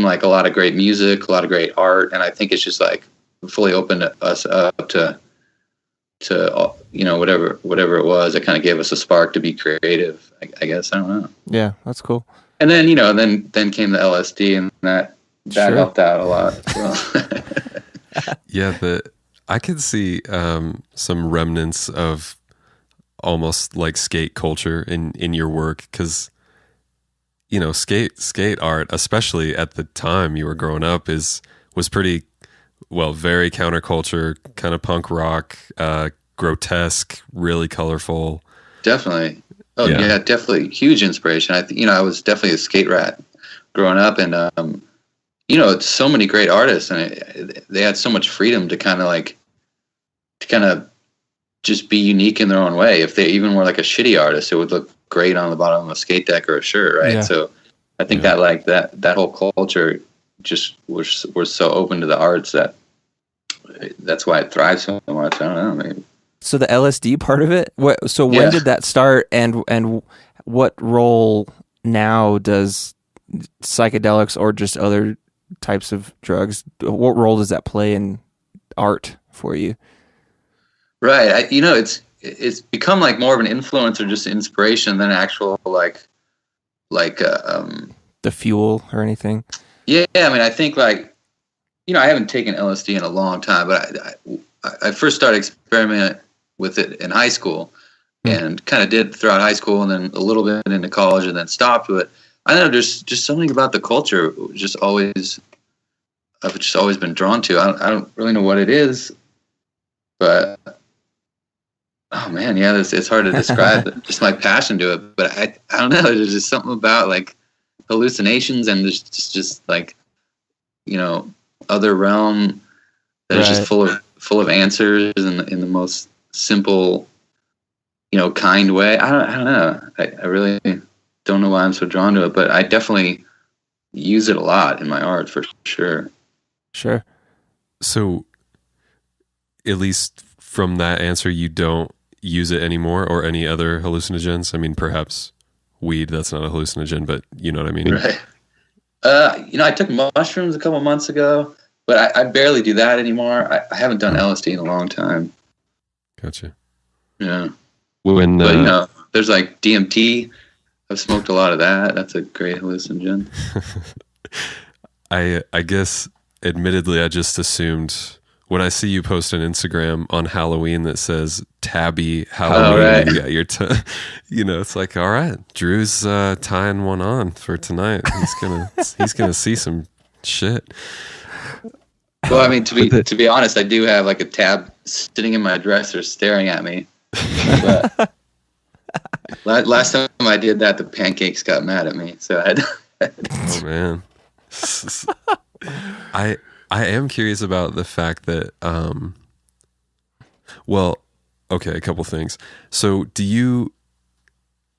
like a lot of great music, a lot of great art, and I think it's just like fully opened us up to whatever it was. It kind of gave us a spark to be creative, I guess. I don't know. Yeah, that's cool. And then then came the LSD, and that helped out a lot. So. Yeah, I could see some remnants of almost like skate culture in your work, because skate art, especially at the time you were growing up, was pretty very counterculture, kind of punk rock, grotesque, really colorful. Definitely. Oh yeah, definitely huge inspiration. I was definitely a skate rat growing up, and so many great artists, and they had so much freedom to kind of just be unique in their own way. If they even were like a shitty artist, it would look great on the bottom of a skate deck or a shirt, right? Yeah. So I think that like that whole culture just was so open to the arts that's why it thrives so much. I don't know, maybe. So the LSD part of it. When did that start, and what role now does psychedelics or just other types of drugs? What role does that play in art for you? Right. It's become like more of an influence or just inspiration than actual like the fuel or anything. Yeah. I mean, I think like, I haven't taken LSD in a long time, but I first started experimenting with it in high school, and kind of did throughout high school, and then a little bit into college, and then stopped. But I don't know, there's just something about the culture I've just always been drawn to. I don't really know what it is, but oh man, yeah, it's hard to describe. Just my passion to it. But I don't know. There's just something about like hallucinations, and there's just like other realm that's just full of answers in the most simple, kind way. I don't know. I really don't know why I'm so drawn to it, but I definitely use it a lot in my art for sure. Sure. So at least from that answer, you don't use it anymore, or any other hallucinogens? I mean, perhaps weed, that's not a hallucinogen, but you know what I mean? Right. I took mushrooms a couple months ago, but I barely do that anymore. I haven't done LSD in a long time. Gotcha. Yeah. But there's like DMT. I've smoked a lot of that. That's a great hallucinogen. I guess, admittedly, I just assumed when I see you post on Instagram on Halloween that says Tabby Halloween, right. You got your it's like, all right, Drew's tying one on for tonight. He's gonna see some shit. Well, I mean, to be honest, I do have like a tab sitting in my dresser staring at me. But last time I did that, the pancakes got mad at me. So oh man, I am curious about the fact that a couple things. So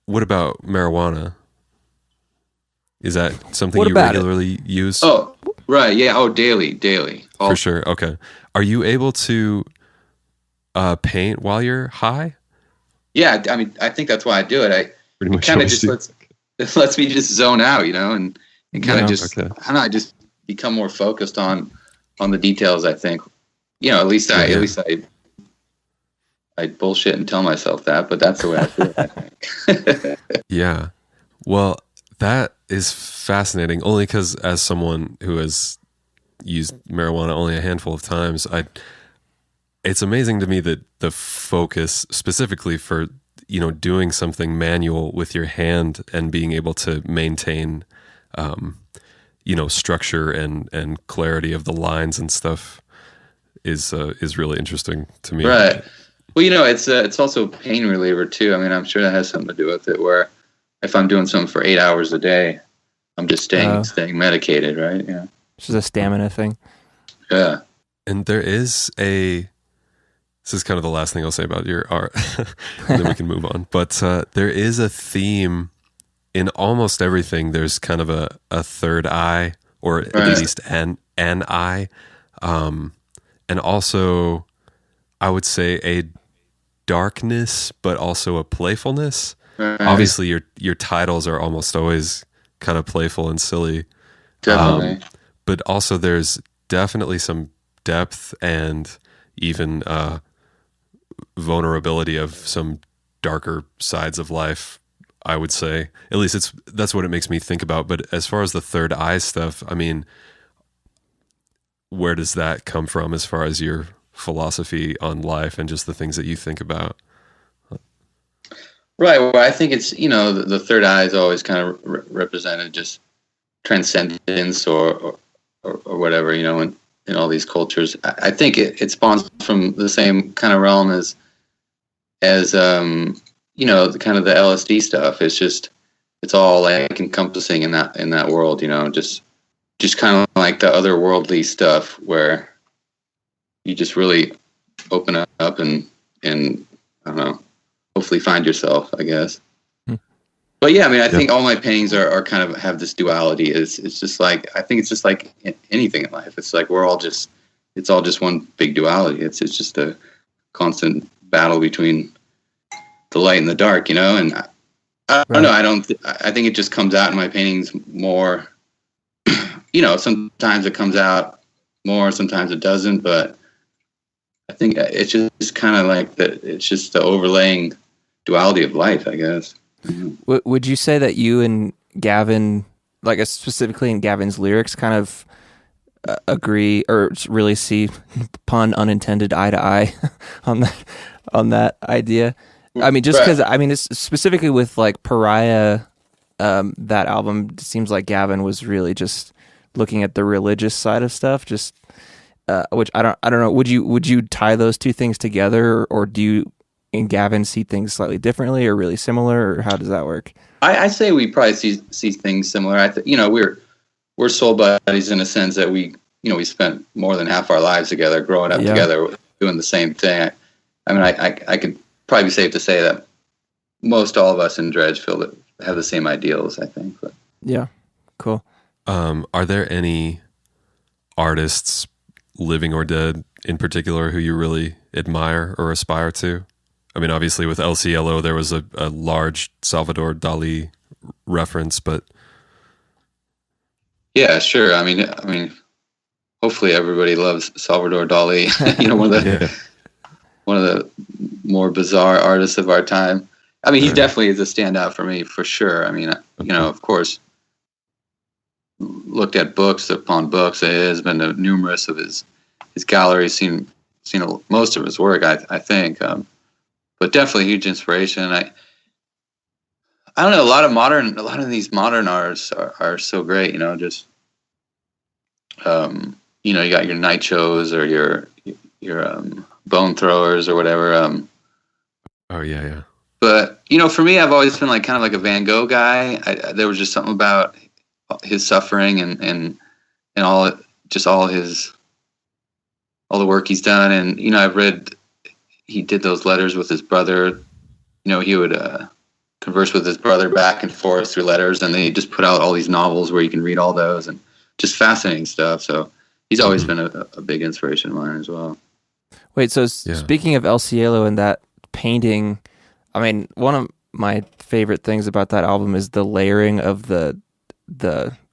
what about marijuana? Is that something you regularly use? Oh, right. Yeah. Oh, daily. For sure. Okay. Are you able to paint while you're high? Yeah. I mean, I think that's why I do it. Pretty much kind of just it lets me just zone out, and kind of just, okay. I don't know, I just become more focused on the details. I think, at least I bullshit and tell myself that, but that's the way I feel, I think. Yeah. Well, that is fascinating only because as someone who has used marijuana only a handful of times, it's amazing to me that the focus specifically for, doing something manual with your hand and being able to maintain, structure and clarity of the lines and stuff is really interesting to me. Right. Well, it's also a pain reliever too. I mean, I'm sure that has something to do with it, where if I'm doing something for 8 hours a day, I'm just staying medicated, right? Yeah. It's just a stamina thing. Yeah. And this is kind of the last thing I'll say about your art, and then we can move on. But there is a theme in almost everything. There's kind of a third eye, or at least an eye. And also, I would say a darkness, but also a playfulness. Right. Obviously, your titles are almost always kind of playful and silly. Definitely. But also there's definitely some depth and even vulnerability of some darker sides of life, I would say. At least that's what it makes me think about. But as far as the third eye stuff, I mean, where does that come from as far as your philosophy on life and just the things that you think about? Right. Well, I think it's, the third eye is always kind of represented just transcendence or whatever, in all these cultures. I think it spawns from the same kind of realm as the kind of the LSD stuff. It's all like encompassing in that world, just kind of like the otherworldly stuff where you just really open up and I don't know, hopefully find yourself, I guess. But yeah, I mean, I think all my paintings are kind of have this duality. It's just like, I think it's just like anything in life. It's like it's all just one big duality. It's just a constant battle between the light and the dark, and I don't know. I think it just comes out in my paintings more, sometimes it comes out more, sometimes it doesn't, but I think it's just kind of like it's just the overlaying duality of life, I guess. Would you say that you and Gavin, like specifically in Gavin's lyrics, kind of agree or really see, pun unintended, eye to eye on that idea? I mean, just because it's specifically with like Pariah, that album seems like Gavin was really just looking at the religious side of stuff, just which I don't know. Would you tie those two things together, or do you and Gavin see things slightly differently or really similar, or how does that work? I say we probably see things similar. We're soul buddies in a sense that we spent more than half our lives together, growing up together, doing the same thing. I mean, I could probably be safe to say that most all of us in Dredg have the same ideals, I think. But. Yeah, cool. Are there any artists, living or dead, in particular, who you really admire or aspire to? I mean, obviously with El Cielo, there was a large Salvador Dali reference, but yeah, sure. I mean, hopefully everybody loves Salvador Dali. One of the more bizarre artists of our time. I mean, he definitely is a standout for me, for sure. I mean, of course, looked at books upon books. It has been numerous of his galleries, seen most of his work, I think. But definitely a huge inspiration. I don't know. A lot of these modern artists are so great. You got your night shows or your bone throwers or whatever. Oh yeah. But for me, I've always been like kind of like a Van Gogh guy. There was just something about his suffering and all the work he's done. And I've read. He did those letters with his brother. He would converse with his brother back and forth through letters, and they just put out all these novels where you can read all those, and just fascinating stuff. So he's always been a big inspiration of mine as well. Wait, so speaking of El Cielo and that painting, I mean, one of my favorite things about that album is the layering of the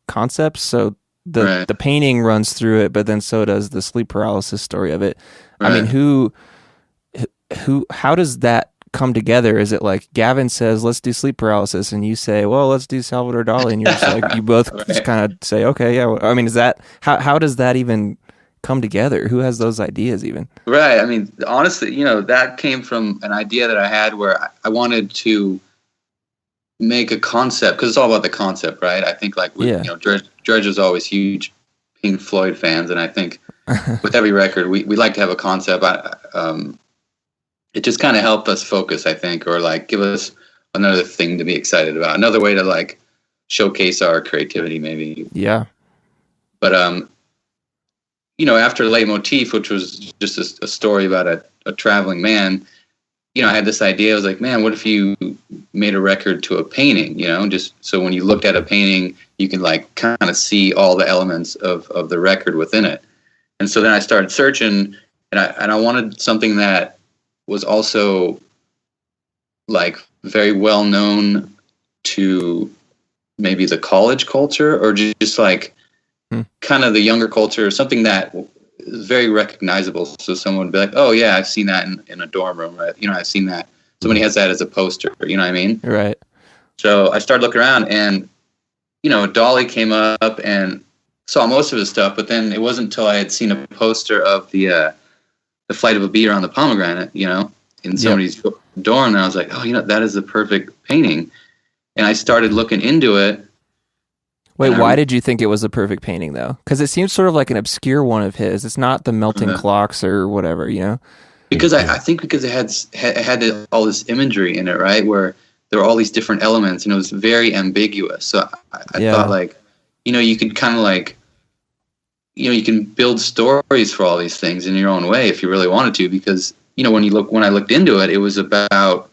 concepts. So the painting runs through it, but then so does the sleep paralysis story of it. Right. I mean, how does that come together? Is it like Gavin says, let's do sleep paralysis, and you say, well, let's do Salvador Dali, and you're just like, you both just kind of say, okay, yeah. I mean, is that how does that even come together? Who has those ideas even? Right. I mean, honestly, that came from an idea that I had where I wanted to make a concept, because it's all about the concept, right? I think like Dredg was always huge Pink Floyd fans, and I think with every record we like to have a concept. It just kind of helped us focus, I think, or like give us another thing to be excited about, another way to like showcase our creativity, maybe. Yeah. But after Leitmotif, which was just a story about a traveling man, I had this idea. I was like, man, what if you made a record to a painting? Just so when you looked at a painting, you can like kind of see all the elements of the record within it. And so then I started searching, and I wanted something that was also like very well known to maybe the college culture, or just like kind of the younger culture, something that is very recognizable. So someone would be like, oh yeah, I've seen that in a dorm room, right? I've seen that. Somebody has that as a poster, you know what I mean? Right. So I started looking around, and Dali came up and saw most of his stuff, but then it wasn't until I had seen a poster of the Flight of a Bee Around the Pomegranate, in somebody's dorm, and I was like, oh, that is the perfect painting. And I started looking into it. Wait, why did you think it was a perfect painting, though? Because it seems sort of like an obscure one of his. It's not the melting clocks or whatever, Because I think because it had all this imagery in it, right, where there were all these different elements, and it was very ambiguous. So I thought, like, you could kind of like, you can build stories for all these things in your own way if you really wanted to, because when I looked into it, it was about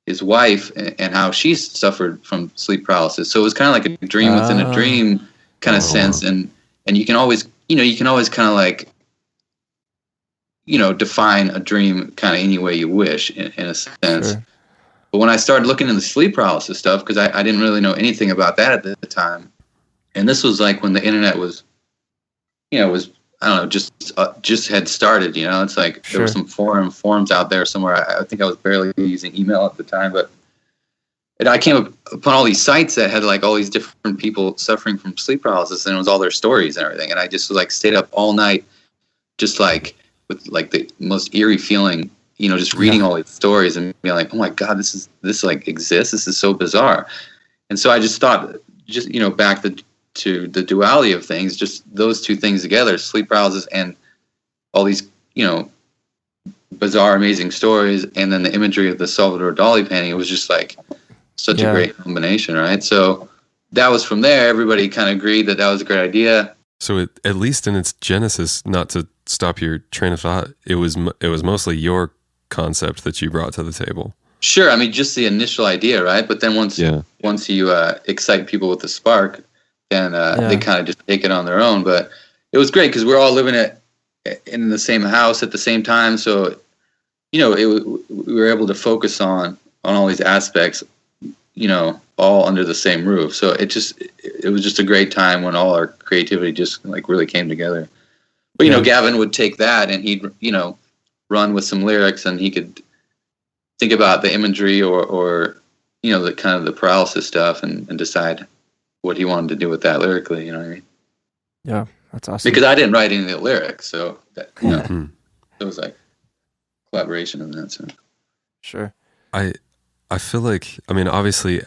his wife and how she suffered from sleep paralysis. So it was kind of like a dream within a dream kind of sense, and you can always kind of like define a dream kind of any way you wish in a sense. Sure. But when I started looking into the sleep paralysis stuff, because I didn't really know anything about that at the time, and this was like when the internet was I don't know, just had started, it's like there were some forums out there somewhere. I think I was barely using email at the time, but I came upon all these sites that had like all these different people suffering from sleep paralysis, and it was all their stories and everything. And I just was like stayed up all night, just like with like the most eerie feeling, just reading all these stories and being like, oh my God, this like exists. This is so bizarre. And so I just thought, back to the duality of things, just those two things together, sleep paralysis and all these, bizarre, amazing stories, and then the imagery of the Salvador Dali painting. It was just like such a great combination, right? So that was from there. Everybody kind of agreed that was a great idea. So at least in its genesis, not to stop your train of thought, it was mostly your concept that you brought to the table. Sure. I mean, just the initial idea, right? But then once you excite people with the spark, then they kind of just take it on their own. But it was great because we're all living in the same house at the same time. So, we were able to focus on all these aspects, all under the same roof. So it was just a great time when all our creativity just like really came together. But, Gavin would take that and he'd, run with some lyrics, and he could think about the imagery or the kind of the paralysis stuff and decide what he wanted to do with that lyrically, you know what I mean? Yeah, that's awesome. Because I didn't write any of the lyrics, so that, it was like collaboration in that sense. Sure. I feel like, I mean, obviously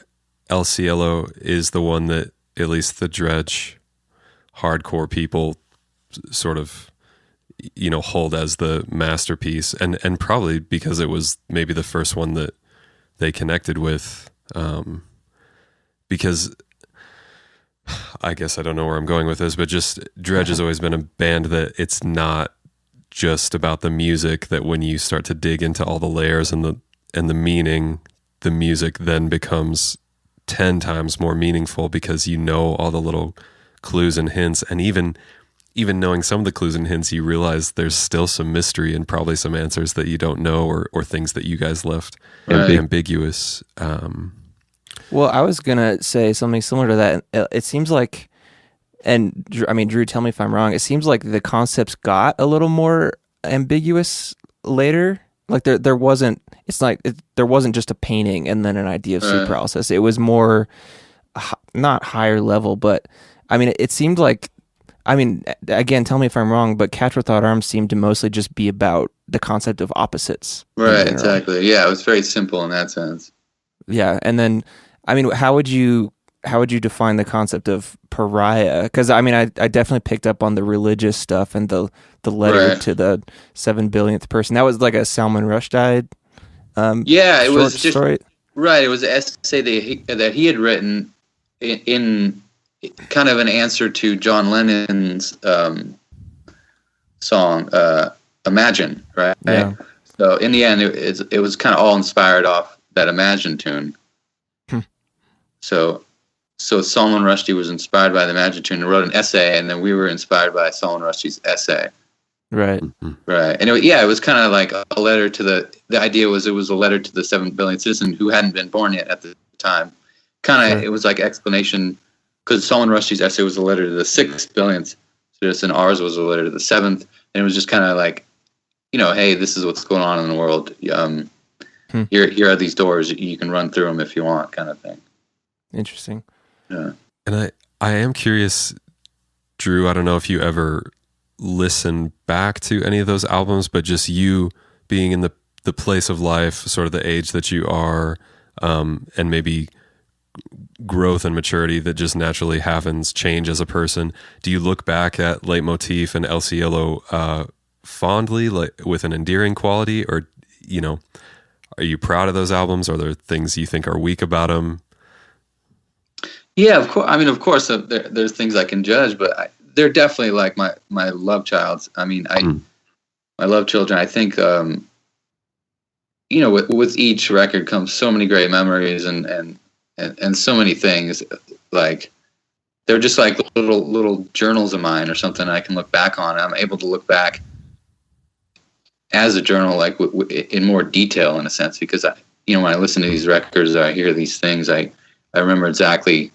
El Cielo is the one that at least the Dredg hardcore people sort of, hold as the masterpiece, and probably because it was maybe the first one that they connected with, because I guess I don't know where I'm going with this, but just Dredg has always been a band that it's not just about the music, that when you start to dig into all the layers and the meaning, the music then becomes 10 times more meaningful because all the little clues and hints, and even even knowing some of the clues and hints, you realize there's still some mystery and probably some answers that you don't know, or things that you guys left ambiguous. Well, I was gonna say something similar to that. It seems like, and I mean, Drew, tell me if I'm wrong. It seems like the concepts got a little more ambiguous later. Like there wasn't. It's like there wasn't just a painting and then an idea of sleep paralysis. It was more, not higher level, but I mean, it seemed like. I mean, again, tell me if I'm wrong, but Catch Without Arms seemed to mostly just be about the concept of opposites. Right. Exactly. Yeah, it was very simple in that sense. Yeah, and then, I mean, how would you define the concept of pariah? Because I mean, I definitely picked up on the religious stuff and the letter to the 7 billionth person. That was like a Salman Rushdie. It was just story. Right. It was an essay that he had written in kind of an answer to John Lennon's song "Imagine." Right. Yeah. So in the end, it was kind of all inspired off that Imagine tune. So Salman Rushdie was inspired by the Imagine tune and wrote an essay, and then we were inspired by Salman Rushdie's essay. Right. Right. And it was kind of like a letter to the idea was it was a letter to the 7 billionth citizen who hadn't been born yet at the time. Kind of, It was like explanation, because Salman Rushdie's essay was a letter to the 6 billionth citizen, ours was a letter to the 7th, and it was just kind of like, hey, this is what's going on in the world. Here are these doors. You can run through them if you want, kind of thing. Interesting. Yeah. And I am curious, Drew, I don't know if you ever listen back to any of those albums, but just you being in the place of life, sort of the age that you are, and maybe growth and maturity that just naturally happens, change as a person. Do you look back at Leitmotif and El Cielo fondly, like with an endearing quality, or are you proud of those albums? Are there things you think are weak about them? Yeah, of course. I mean, of course, there's things I can judge, but they're definitely like my love childs. I mean, my love children. I think, with each record comes so many great memories and so many things. Like they're just like little journals of mine or something I can look back on. I'm able to look back as a journal, like in more detail in a sense, because when I listen to these records or I hear these things, I remember exactly,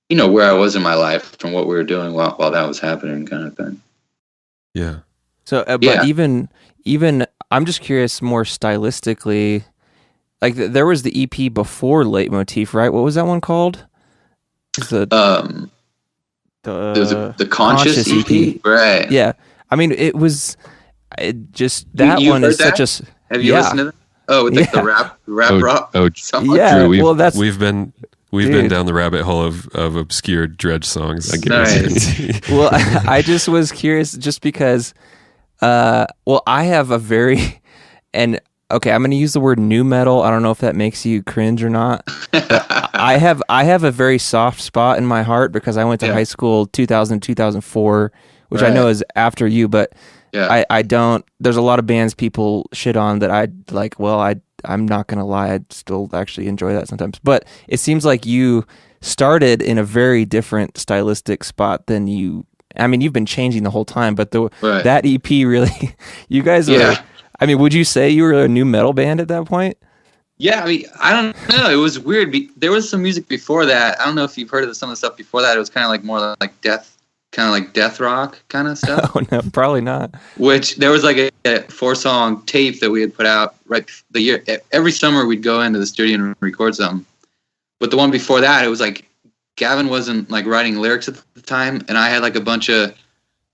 where I was in my life and what we were doing while that was happening, kind of thing. Yeah. So, but even I'm just curious more stylistically, like there was the EP before Leitmotif, right? What was that one called? The Conscious EP, right? Yeah. I mean, it was just that one is that? such a. Have you listened to that? Oh, the rap rock. Yeah. Drew, well, we've been down the rabbit hole of obscure Dredg songs. Nice. Well, I just was curious, just because. I have a very, and okay, I'm going to use the word new metal. I don't know if that makes you cringe or not. But I have a very soft spot in my heart because I went to high school 2000, 2004, which I know is after you, but I don't. There's a lot of bands people shit on that I like. Well, I'm not going to lie, I still actually enjoy that sometimes. But it seems like you started in a very different stylistic spot than you. I mean, you've been changing the whole time, but that EP really, you guys were. I mean, would you say you were a new metal band at that point? Yeah, I mean, I don't know. It was weird. There was some music before that. I don't know if you've heard of some of the stuff before that. It was kind of like more like death rock kind of stuff. Oh no, probably not. Which there was like a 4-song tape that we had put out right the year. Every summer we'd go into the studio and record some. But the one before that, it was like Gavin wasn't like writing lyrics at the time, and I had like a bunch of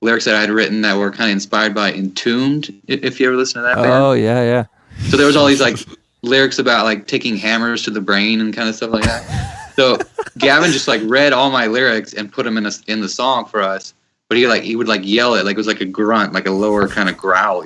lyrics that I had written that were kind of inspired by Entombed. If you ever listen to that band. Oh yeah. So there was all these like lyrics about like taking hammers to the brain and kind of stuff like that. So Gavin just like read all my lyrics and put them in the song for us. But he would like yell it like it was like a grunt, like a lower kind of growl,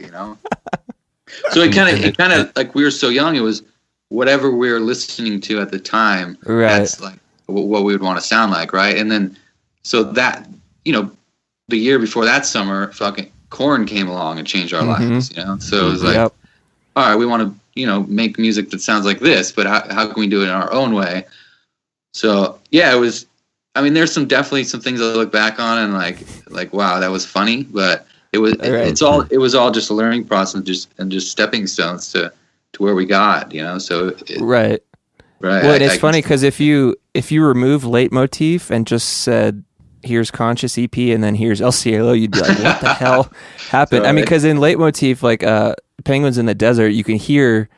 So it kind of like we were so young, it was whatever we were listening to at the time. Right. That's like what we would want to sound like, right? And then so that the year before that summer, fucking Korn came along and changed our lives, So it was like, all right, we want to, make music that sounds like this, but how can we do it in our own way? So yeah, it was I mean, there's definitely some things I look back on and like wow, that was funny, but it was all just a learning process, and just stepping stones to where we got, So right. Well, it's funny because if you remove leitmotif and just said here's Conscious EP and then here's El Cielo, you'd be like, what the hell happened? I mean, because in leitmotif, like Penguins in the Desert, you can hear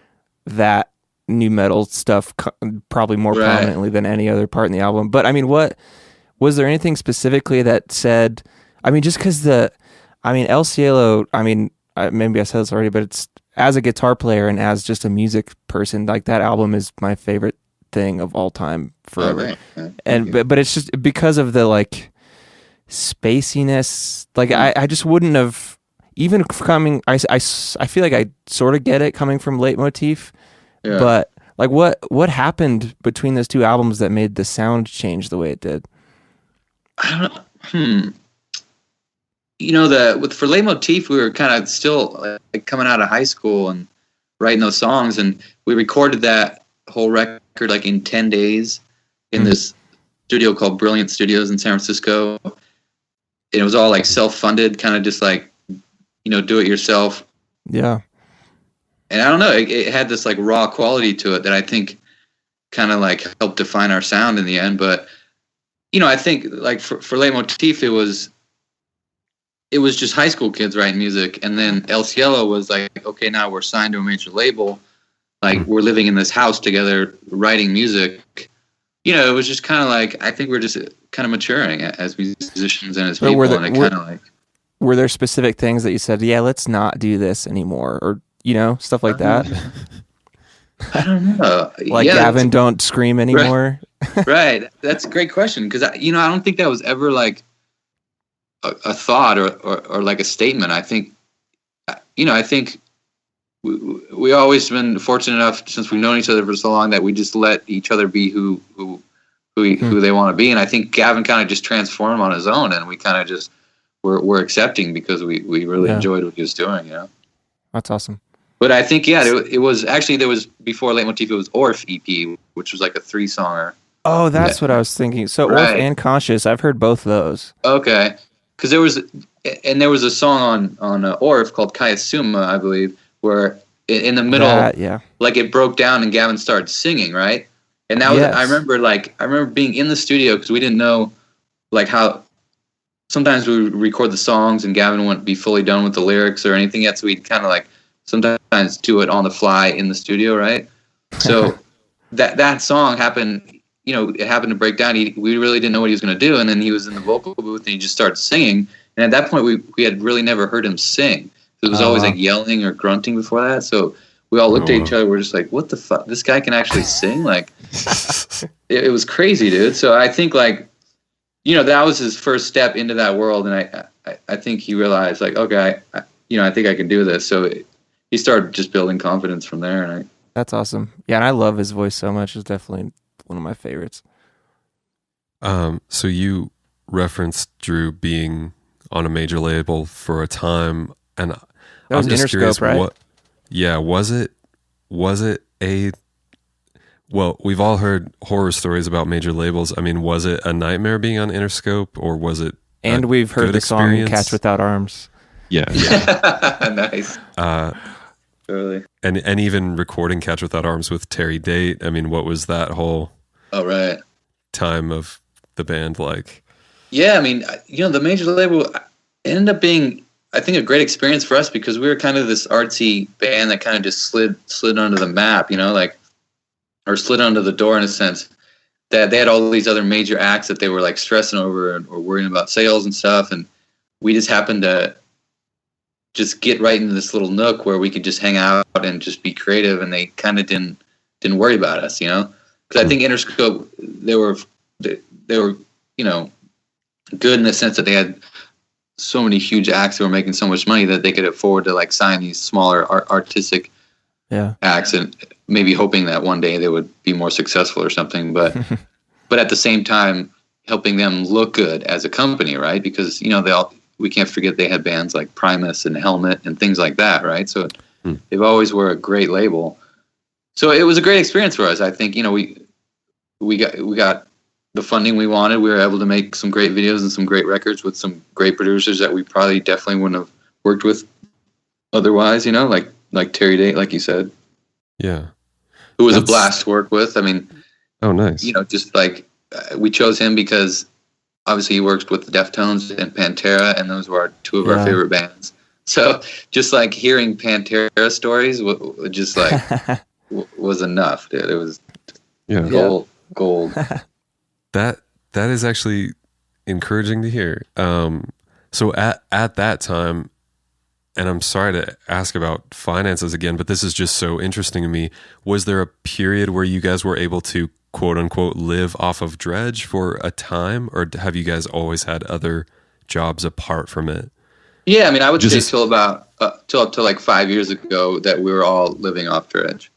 that new metal stuff probably more prominently than any other part in the album. But I mean, what was there anything specifically that said? I mean, just because El Cielo. I mean, maybe I said this already, but it's as a guitar player and as just a music person, like that album is my favorite thing of all time forever. Oh, and but it's just because of the like spaciness. Like I just wouldn't have even coming. I feel like I sort of get it coming from leitmotif. Yeah. But like what happened between those two albums that made the sound change the way it did? I don't know. For leitmotif, we were kind of still like coming out of high school and writing those songs, and we recorded that whole record like in 10 days in this studio called Brilliant Studios in San Francisco. And it was all like self-funded, kind of just like, do it yourself. Yeah. And I don't know, it had this like raw quality to it that I think kind of like helped define our sound in the end. But, I think like for leitmotif, it was just high school kids writing music. And then El Cielo was like, okay, now we're signed to a major label. Like we're living in this house together, writing music. It was just kind of like, I think we're just kind of maturing as musicians and as people. Were there specific things that you said, yeah, let's not do this anymore? Or, stuff like that? I don't know. Like Gavin, don't scream anymore. Right. That's a great question. Cause I don't think that was ever like a thought or like a statement. I think, I think we always been fortunate enough since we've known each other for so long that we just let each other be who they want to be. And I think Gavin kind of just transformed on his own, and we kind of just we're accepting because we really enjoyed what he was doing. That's awesome. But I think it was actually, there was before leitmotif, it was Orf EP, which was like a 3-songer. Oh, that's what I was thinking. So Orf and Conscious, I've heard both those. Okay, because there was a song on Orf called Kayasuma, I believe, where in the middle, like it broke down and Gavin started singing, right? And that was, I remember being in the studio because we didn't know like how. Sometimes we would record the songs and Gavin wouldn't be fully done with the lyrics or anything yet, so we'd kind of like sometimes do it on the fly in the studio, right? So that song happened, it happened to break down. We really didn't know what he was going to do, and then he was in the vocal booth and he just started singing. And at that point, we had really never heard him sing. It was always like yelling or grunting before that. So we all looked at each other. We're just like, what the fuck? This guy can actually sing? Like, it was crazy, dude. So I think like, that was his first step into that world. And I think he realized like, okay, I think I can do this. So he started just building confidence from there. And that's awesome. Yeah. And I love his voice so much. It's definitely one of my favorites. So you referenced Drew being on a major label for a time, and that was I'm just Interscope, curious, right? was it a, well, we've all heard horror stories about major labels. I mean, was it a nightmare being on Interscope, or was it? And we've heard the song "Catch Without Arms." Yeah. Nice. Totally. And even recording "Catch Without Arms" with Terry Date. I mean, what was that whole time of the band like? Yeah, I mean, the major label ended up being, I think, a great experience for us because we were kind of this artsy band that kind of just slid under the map, or slid under the door in a sense. That they had all these other major acts that they were like stressing over or worrying about sales and stuff, and we just happened to just get right into this little nook where we could just hang out and just be creative, and they kind of didn't worry about us, because I think Interscope, they were good in the sense that they had so many huge acts that were making so much money that they could afford to like sign these smaller artistic acts, and maybe hoping that one day they would be more successful or something, but at the same time helping them look good as a company, right? Because we can't forget they had bands like Primus and Helmet and things like that, right? So they've always were a great label. So it was a great experience for us. I think we got the funding we wanted. We were able to make some great videos and some great records with some great producers that we probably definitely wouldn't have worked with otherwise, like Terry Date, like you said. Yeah. Who was a blast to work with. I mean, oh, nice. Just like we chose him because obviously he works with the Deftones and Pantera, and those were two of our favorite bands. So just like hearing Pantera stories just like was enough, dude. It was gold. That is actually encouraging to hear. So at that time, and I'm sorry to ask about finances again, but this is just so interesting to me. Was there a period where you guys were able to quote unquote live off of Dredg for a time, or have you guys always had other jobs apart from it? Yeah, I mean, I would say till up to like 5 years ago that we were all living off Dredg.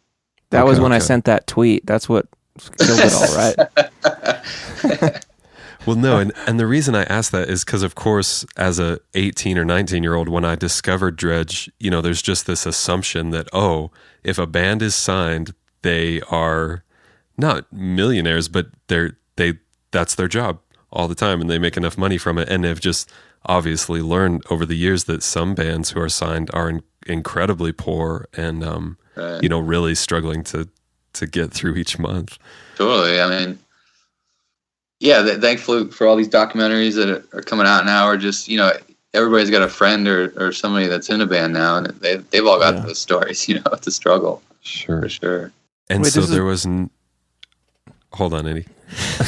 That was when I sent that tweet. That's what killed it all, right? Well, no, and the reason I asked that is because, of course, as a 18 or 19-year-old, when I discovered Dredg, there's just this assumption that, if a band is signed, they are not millionaires, but that's their job all the time, and they make enough money from it. And they've just obviously learned over the years that some bands who are signed are incredibly poor and really struggling to get through each month. Totally. I mean, yeah, thankfully for all these documentaries that are coming out now, or just, everybody's got a friend or somebody that's in a band now, and they've all got those stories, to struggle. Sure. For sure. And wait, so there was... Hold on, Eddie.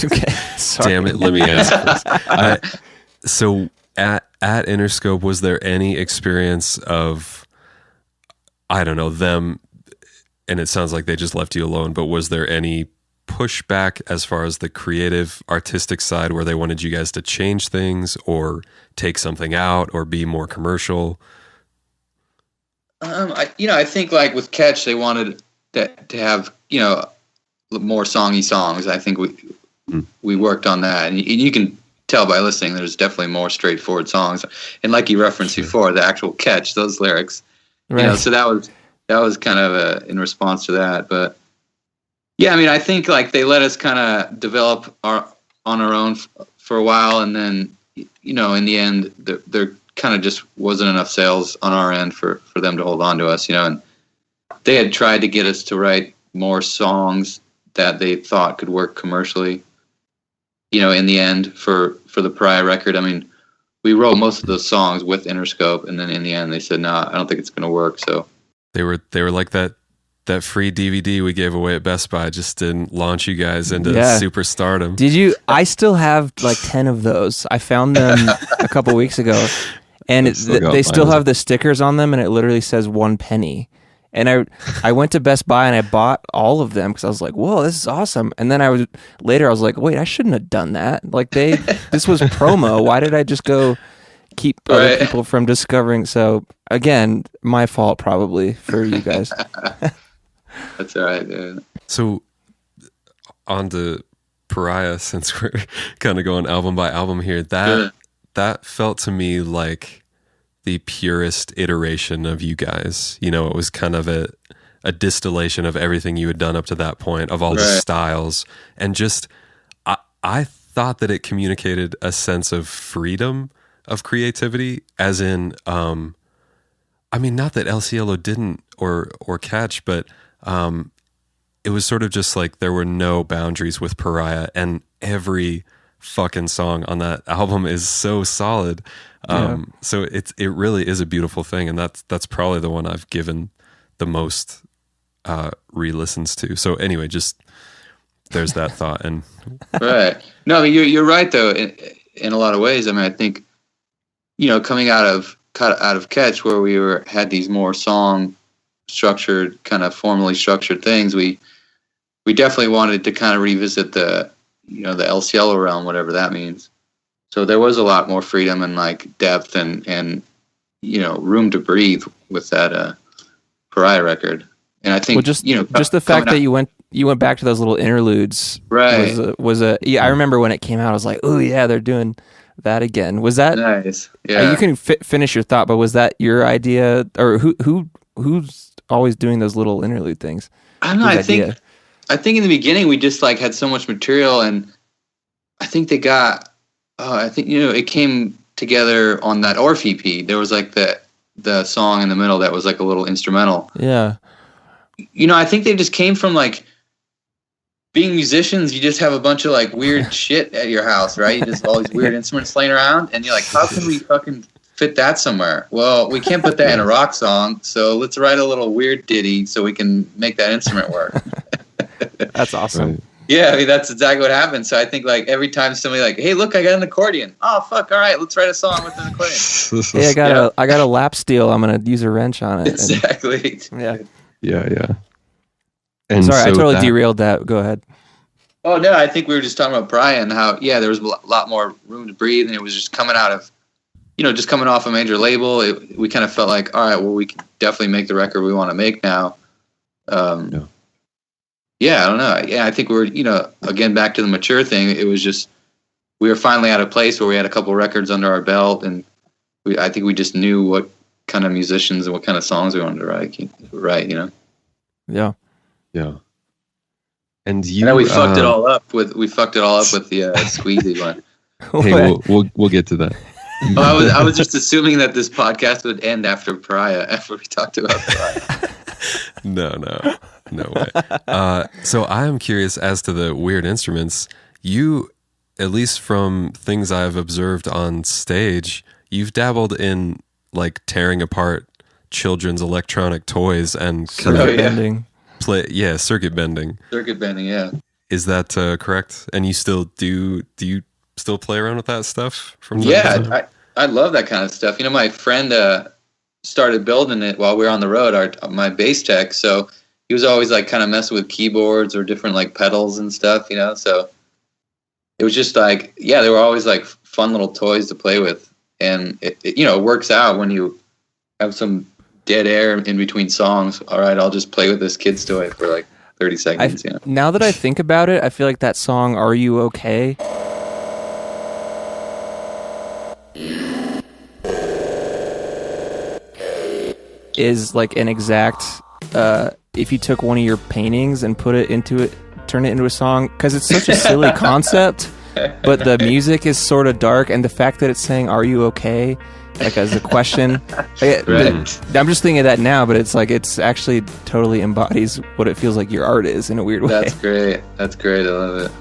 Okay. Sorry. Damn it, let me ask this. So at Interscope, was there any experience of, I don't know, them, and it sounds like they just left you alone, but was there any pushback as far as the creative, artistic side where they wanted you guys to change things or take something out or be more commercial? I think like with Catch, they wanted to have, more songy songs. I think we worked on that, and you can tell by listening, there's definitely more straightforward songs. And like you referenced before, the actual Catch, those lyrics, so that was kind of in response to that. But yeah, I mean, I think like they let us kind of develop on our own for a while, and then in the end, there kind of just wasn't enough sales on our end for them to hold on to us, and they had tried to get us to write more songs that they thought could work commercially, in the end for the Pariah record. I mean, we wrote most of those songs with Interscope, and then in the end they said, no, I don't think it's going to work. So they were like that free DVD we gave away at Best Buy just didn't launch you guys into superstardom. Did you? I still have like 10 of those. I found them a couple weeks ago, and they still have the stickers on them, and it literally says 1 penny. And I went to Best Buy and I bought all of them because I was like, whoa, this is awesome. And then I was like, wait, I shouldn't have done that. Like this was promo. Why did I just go keep other people from discovering? So again, my fault probably for you guys. That's all right, dude. So on to Pariah, since we're kind of going album by album here, that felt to me like the purest iteration of you guys. It was kind of a distillation of everything you had done up to that point, of all the styles, and just I thought that it communicated a sense of freedom of creativity, as in I mean, not that El Cielo didn't or Catch, but it was sort of just like there were no boundaries with Pariah, and every fucking song on that album is so solid. So it really is a beautiful thing, and that's probably the one I've given the most re-listens to. So anyway, just there's that thought. And right. No, I mean, you're right though in a lot of ways. I mean, I think coming out of Catch, where we had these more song structured, kind of formally structured things, we definitely wanted to kind of revisit the El Cielo realm, whatever that means. So there was a lot more freedom and like depth and room to breathe with that Pariah record. And I think just the fact that you went back to those little interludes, right? I remember when it came out, I was like, oh yeah, they're doing that again. Was that nice? Yeah, you can finish your thought, but was that your idea, or who's always doing those little interlude things? I don't know. I think in the beginning we just like had so much material, and I think they got. I think it came together on that Orph EP. There was like the song in the middle that was like a little instrumental. Yeah. I think they just came from like being musicians. You just have a bunch of like weird shit at your house, right? You just have all these weird instruments laying around, and you're like, how can we fucking fit that somewhere? Well, we can't put that in a rock song, so let's write a little weird ditty so we can make that instrument work. That's awesome. Right. Yeah, I mean, that's exactly what happened. So I think like every time somebody like, hey, look, I got an accordion. Oh, fuck. All right, let's write a song with an accordion. Hey, I got a lap steel. I'm gonna use a wrench on it. Exactly. Yeah. Yeah. And Sorry, I so totally derailed that. Go ahead. Oh no, I think we were just talking about Brian. How there was a lot more room to breathe, and it was just coming out of, just coming off a major label. We kind of felt like, all right, well, we can definitely make the record we want to make now. Yeah, I don't know. Yeah, I think we're, again, back to the mature thing. It was just, we were finally at a place where we had a couple records under our belt, and I think we just knew what kind of musicians and what kind of songs we wanted to write, Yeah. Yeah. And then we fucked it all up with the Squeezy one. Hey, we'll get to that. I was just assuming that this podcast would end after we talked about Pariah. No way. So I am curious as to the weird instruments. You, at least from things I've observed on stage, you've dabbled in like tearing apart children's electronic toys and Circuit bending. Circuit bending. Circuit bending, yeah. Is that correct? And you still do you still play around with that stuff from time to time? I love that kind of stuff. My friend started building it while we were on the road, my bass tech, so he was always like kind of messing with keyboards or different like pedals and stuff, so it was just like, they were always like fun little toys to play with, and it works out when you have some dead air in between songs. All right, I'll just play with this kid's toy for like 30 seconds. Now that I think about it, I feel like that song "Are You Okay" is like an exact if you took one of your paintings and turn it into a song, because it's such a silly concept, but the music is sort of dark, and the fact that it's saying "Are you okay?" like as a question. Right. I'm just thinking of that now, but it's like it's actually totally embodies what it feels like your art is in a weird way. That's great. I love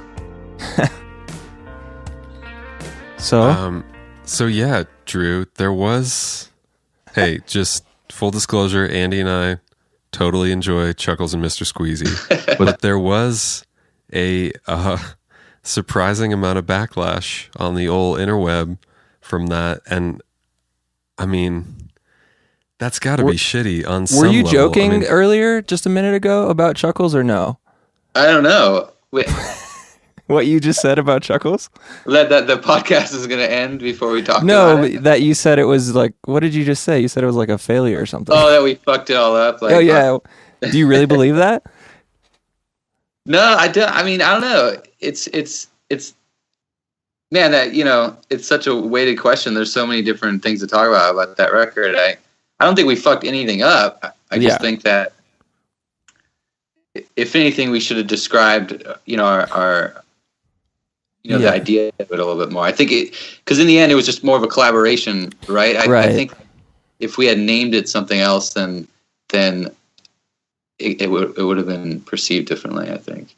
it. So yeah, Drew, there was, hey, just full disclosure, Andy and I totally enjoy Chuckles and Mr. Squeezy, but there was a surprising amount of backlash on the old interweb from that, and I mean, that's got to be shitty on some level. Were you level. joking earlier, just a minute ago, about Chuckles, or no? I don't know. Wait. What you just said about Chuckles? That the podcast is going to end before we talk about it? No, that you said it was like, what did you just say? You said it was like a failure or something. Oh, that we fucked it all up. Like, oh, yeah. Do you really believe that? No, I don't. I mean, I don't know. It's man, that, it's such a weighted question. There's so many different things to talk about that record. I don't think we fucked anything up. I just think that if anything, we should have described, our the idea of it a little bit more. I think because in the end, it was just more of a collaboration, right? I think if we had named it something else, then it would have been perceived differently, I think.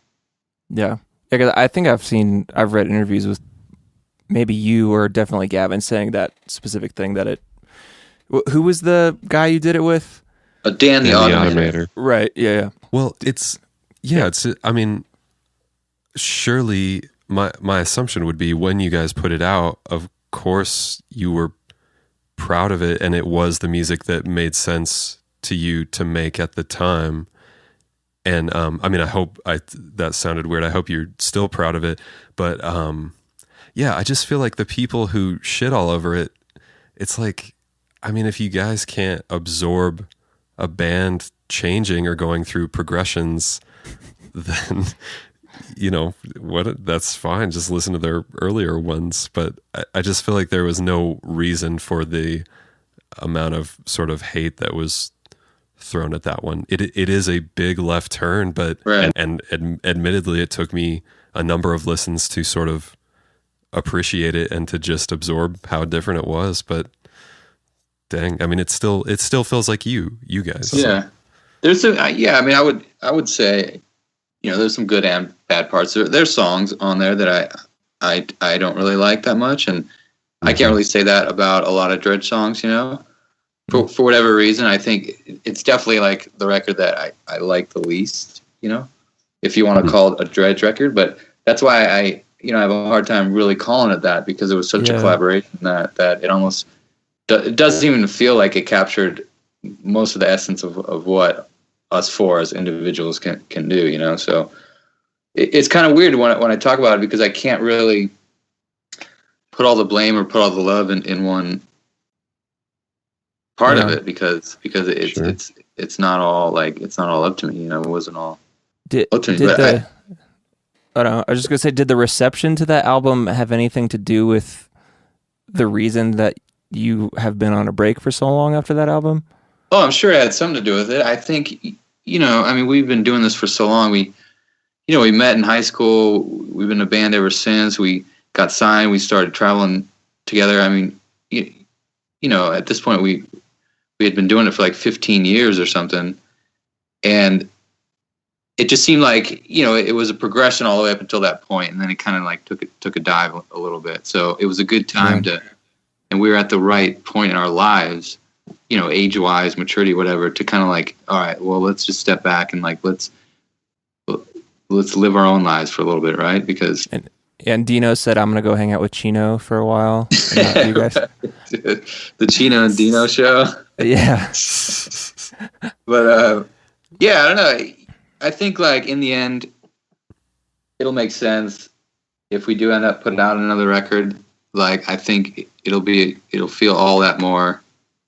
Yeah. Because I think I've read interviews with maybe you or definitely Gavin saying that specific thing, that who was the guy you did it with? Dan the Automator. Right. Yeah. Well, I mean, surely my assumption would be when you guys put it out, of course you were proud of it, and it was the music that made sense to you to make at the time. And I mean, I hope that sounded weird. I hope you're still proud of it. But I just feel like the people who shit all over it, it's like, I mean, if you guys can't absorb a band changing or going through progressions, then that's fine. Just listen to their earlier ones. But I just feel like there was no reason for the amount of sort of hate that was thrown at that one. It is a big left turn, but right. and admittedly, it took me a number of listens to sort of appreciate it and to just absorb how different it was. But dang, I mean, it still feels like you guys. Yeah. There's I mean, I would say, there's some good and bad parts. There's songs on there that I don't really like that much, and I can't really say that about a lot of Dredg songs, For whatever reason, I think it's definitely like the record that I like the least, if you want to call it a Dredg record. But that's why I have a hard time really calling it that, because it was such a collaboration that it almost it doesn't even feel like it captured most of the essence of what us four as individuals can do, So it's kind of weird when I talk about it, because I can't really put all the blame or put all the love in one part of it, because it's not all up to me, It wasn't all up to me. I don't know. I was just gonna say, did the reception to that album have anything to do with the reason that you have been on a break for so long after that album? Oh, I'm sure it had something to do with it. I think, I mean, we've been doing this for so long. We met in high school. We've been a band ever since. We got signed. We started traveling together. I mean, at this point, we had been doing it for like 15 years or something. And it just seemed like, it was a progression all the way up until that point. And then it kind of like took a dive a little bit. So it was a good time and we were at the right point in our lives, age-wise, maturity, whatever, to kind of like, all right, well, let's just step back and like, let's live our own lives for a little bit, right? Because and Dino said, I'm gonna go hang out with Chino for a while. You guys, the Chino and Dino show. Yeah. But I don't know. I think like in the end, it'll make sense if we do end up putting out another record. Like, I think it'll feel all that more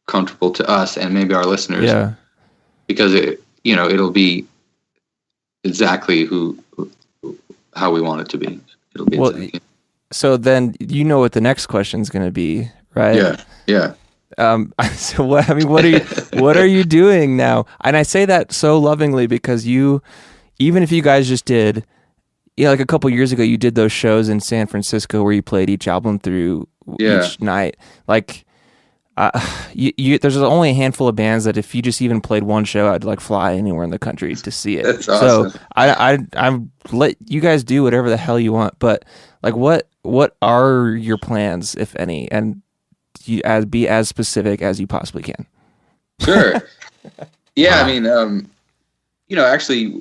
comfortable to us and maybe our listeners. Yeah. Because it'll be exactly how we want it to be. It'll be exactly. So then what the next question is going to be, right? Yeah. So what are you doing now? And I say that so lovingly, because even if you guys just did, like a couple years ago, you did those shows in San Francisco where you played each album through each night. Like, there's only a handful of bands that if you just even played one show, I'd like fly anywhere in the country to see it. That's awesome. So I let you guys do whatever the hell you want, but like, what are your plans, if any? And be as specific as you possibly can. Sure. Yeah. I mean, actually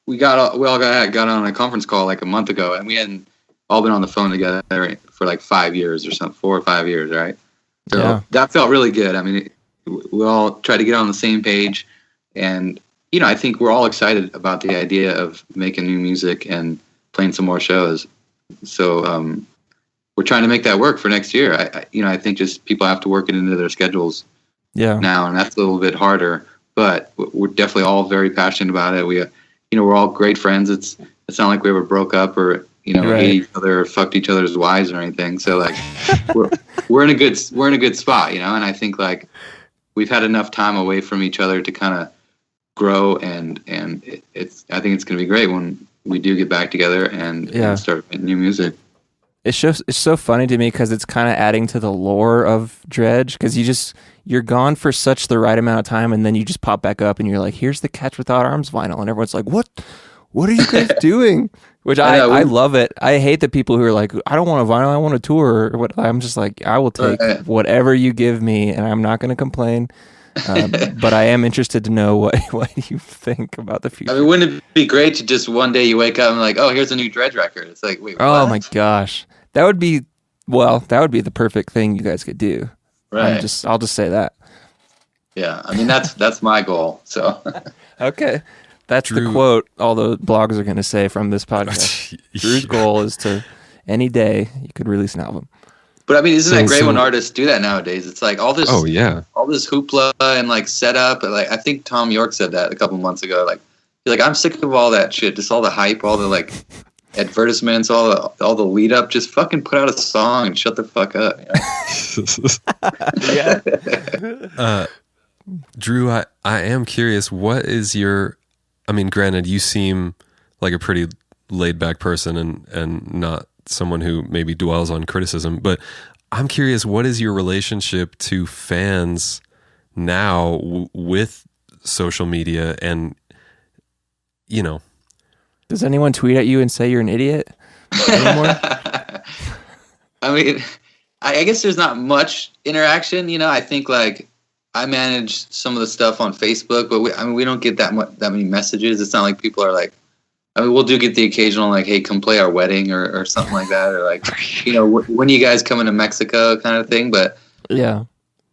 we all got on a conference call like a month ago, and we hadn't all been on the phone together for like 5 years or something, 4 or 5 years. Right. So that felt really good. I mean, we all tried to get on the same page, and, I think we're all excited about the idea of making new music and playing some more shows. So, we're trying to make that work for next year. I think just people have to work it into their schedules now, and that's a little bit harder, but we're definitely all very passionate about it. We're all great friends. It's not like we ever broke up or, hate each other or fucked each other's wives or anything. So like we're in a good spot, and I think like we've had enough time away from each other to kind of grow, and I think it's going to be great when we do get back together and start making new music. It's so funny to me because it's kind of adding to the lore of Dredg, because you're gone for such the right amount of time, and then you just pop back up and you're like, here's the Catch Without Arms vinyl, and everyone's like, what are you guys doing? Which I love it. I hate the people who are like, I don't want a vinyl, I want a tour. Or what? I'm just like, I will take whatever you give me, and I'm not going to complain. But I am interested to know what you think about the future. I mean, wouldn't it be great to just one day you wake up and like, oh, here's a new Dredg record? It's like, wait, what? Oh my gosh. That would be the perfect thing you guys could do. Right. I'll just say that. Yeah. I mean, that's my goal. So. Okay. That's Drew, the quote all the blogs are going to say from this podcast. Drew's goal is to, any day, you could release an album. But I mean, isn't that great when artists do that nowadays? It's like all this hoopla and like setup. Like, I think Tom York said that a couple months ago. Like, he's like, I'm sick of all that shit. Just all the hype, all the like advertisements, all the lead up. Just fucking put out a song and shut the fuck up. Yeah. Drew, I am curious. What is your? I mean, granted, you seem like a pretty laid back person and not someone who maybe dwells on criticism, but I'm curious, what is your relationship to fans now with social media? And, you know, does anyone tweet at you and say you're an idiot anymore? I mean, I guess there's not much interaction. You know, I think like I manage some of the stuff on Facebook, but we don't get that many messages. It's not like people are like, I mean, we'll get the occasional like, hey, come play our wedding or something like that, or like, you know, when are you guys coming to Mexico kind of thing. But yeah,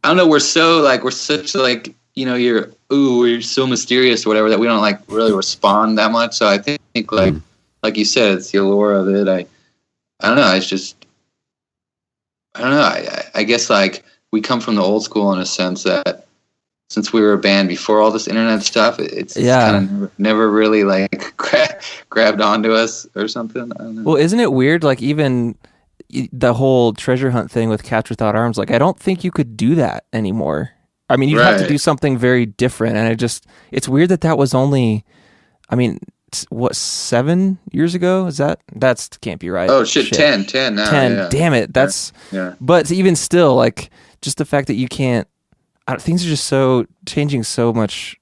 I don't know. We're such like, you know, we're so mysterious or whatever that we don't like really respond that much. So I think like you said, it's the allure of it. I don't know. It's just, I don't know. I guess like we come from the old school in a sense that since we were a band before all this internet stuff, it's kind of never really like grabbed onto us or something. I don't know. Well, isn't it weird? Like even the whole treasure hunt thing with Cats Without Arms, like I don't think you could do that anymore. I mean, you'd have to do something very different. And it's weird that was only, I mean, what, 7 years ago? That's can't be right. Oh shit. 10 now. 10. Yeah. Damn it. That's, but even still, like just the fact that you can't, things are just changing so much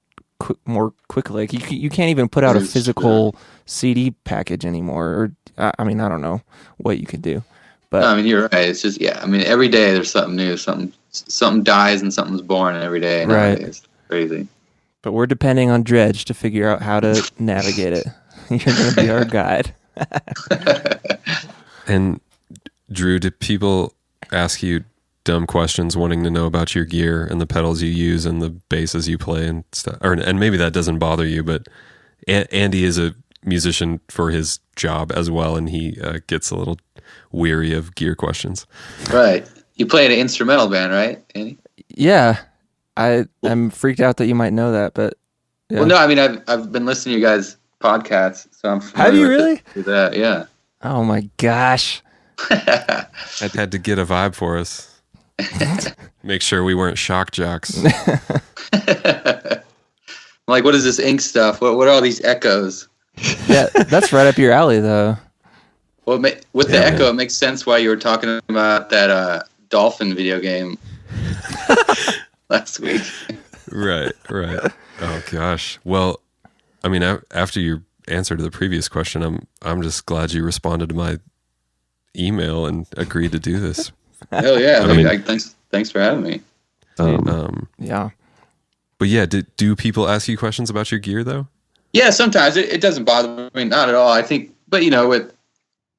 more quickly. Like you can't even put out a physical CD package anymore. Or I mean, I don't know what you could do, but I mean, you're right. It's just I mean, every day there's something new. Something dies and something's born every day. Right. It's crazy. But we're depending on Dredg to figure out how to navigate it. You're going to be our guide. And Drew, do people ask you dumb questions wanting to know about your gear and the pedals you use and the basses you play and stuff? And maybe that doesn't bother you, but Andy is a musician for his job as well, and he gets a little weary of gear questions. Right. You play in an instrumental band, right, Andy? Yeah. I'm freaked out that you might know that, but yeah. Well, no, I mean, I've been listening to you guys' podcasts, so I'm familiar Have you really? with that, yeah. Oh my gosh. I had to get a vibe for us. Make sure we weren't shock jocks. Like, what is this ink stuff? What are all these echoes? Yeah, that's right up your alley, though. Well, with the echo, it makes sense why you were talking about that dolphin video game last week. Right. Oh gosh. Well, I mean, after your answer to the previous question, I'm just glad you responded to my email and agreed to do this. Hell yeah! I mean, thanks for having me. Yeah. But yeah, do people ask you questions about your gear though? Yeah, sometimes it doesn't bother me. Not at all. I think, but you know, with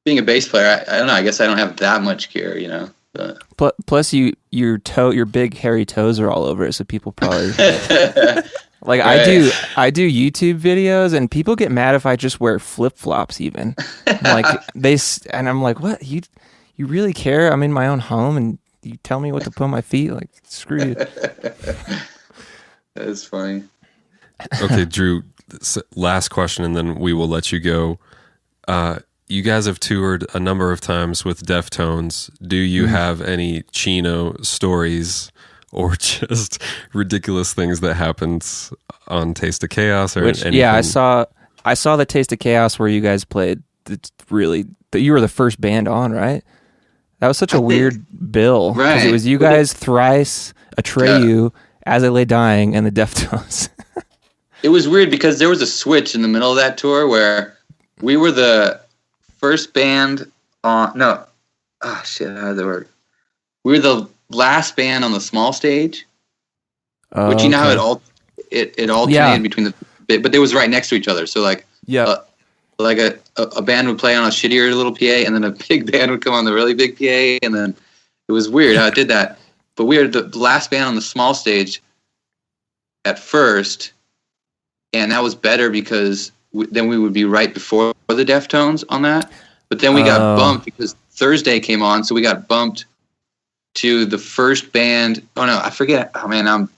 being a bass player, I don't know. I guess I don't have that much gear, you know. But. Plus, your big hairy toes are all over it, so people probably like right. I do YouTube videos, and people get mad if I just wear flip flops. Even like I'm like, what you really care? I'm in my own home, and you tell me what to put on my feet? Like, screw you. That's funny. Okay, Drew. Last question, and then we will let you go. You guys have toured a number of times with Deftones. Do you have any Chino stories or just ridiculous things that happened on Taste of Chaos or anything? Yeah, I saw the Taste of Chaos where you guys played. You were the first band on, right? That was such a weird bill. Right. It was you guys, Thrice, Atreyu, As I Lay Dying, and the Deftones. It was weird because there was a switch in the middle of that tour where we were the first band on. No, how did that work? We were the last band on the small stage, which you know how it alternated between the, but they was right next to each other. So like like a band would play on a shittier little PA, and then a big band would come on the really big PA, and then it was weird how it did that. But we were the last band on the small stage at first. And that was better because then we would be right before the Deftones on that. But then we got bumped because Thursday came on, so we got bumped to the first band. Oh no, I forget. Oh man, I'm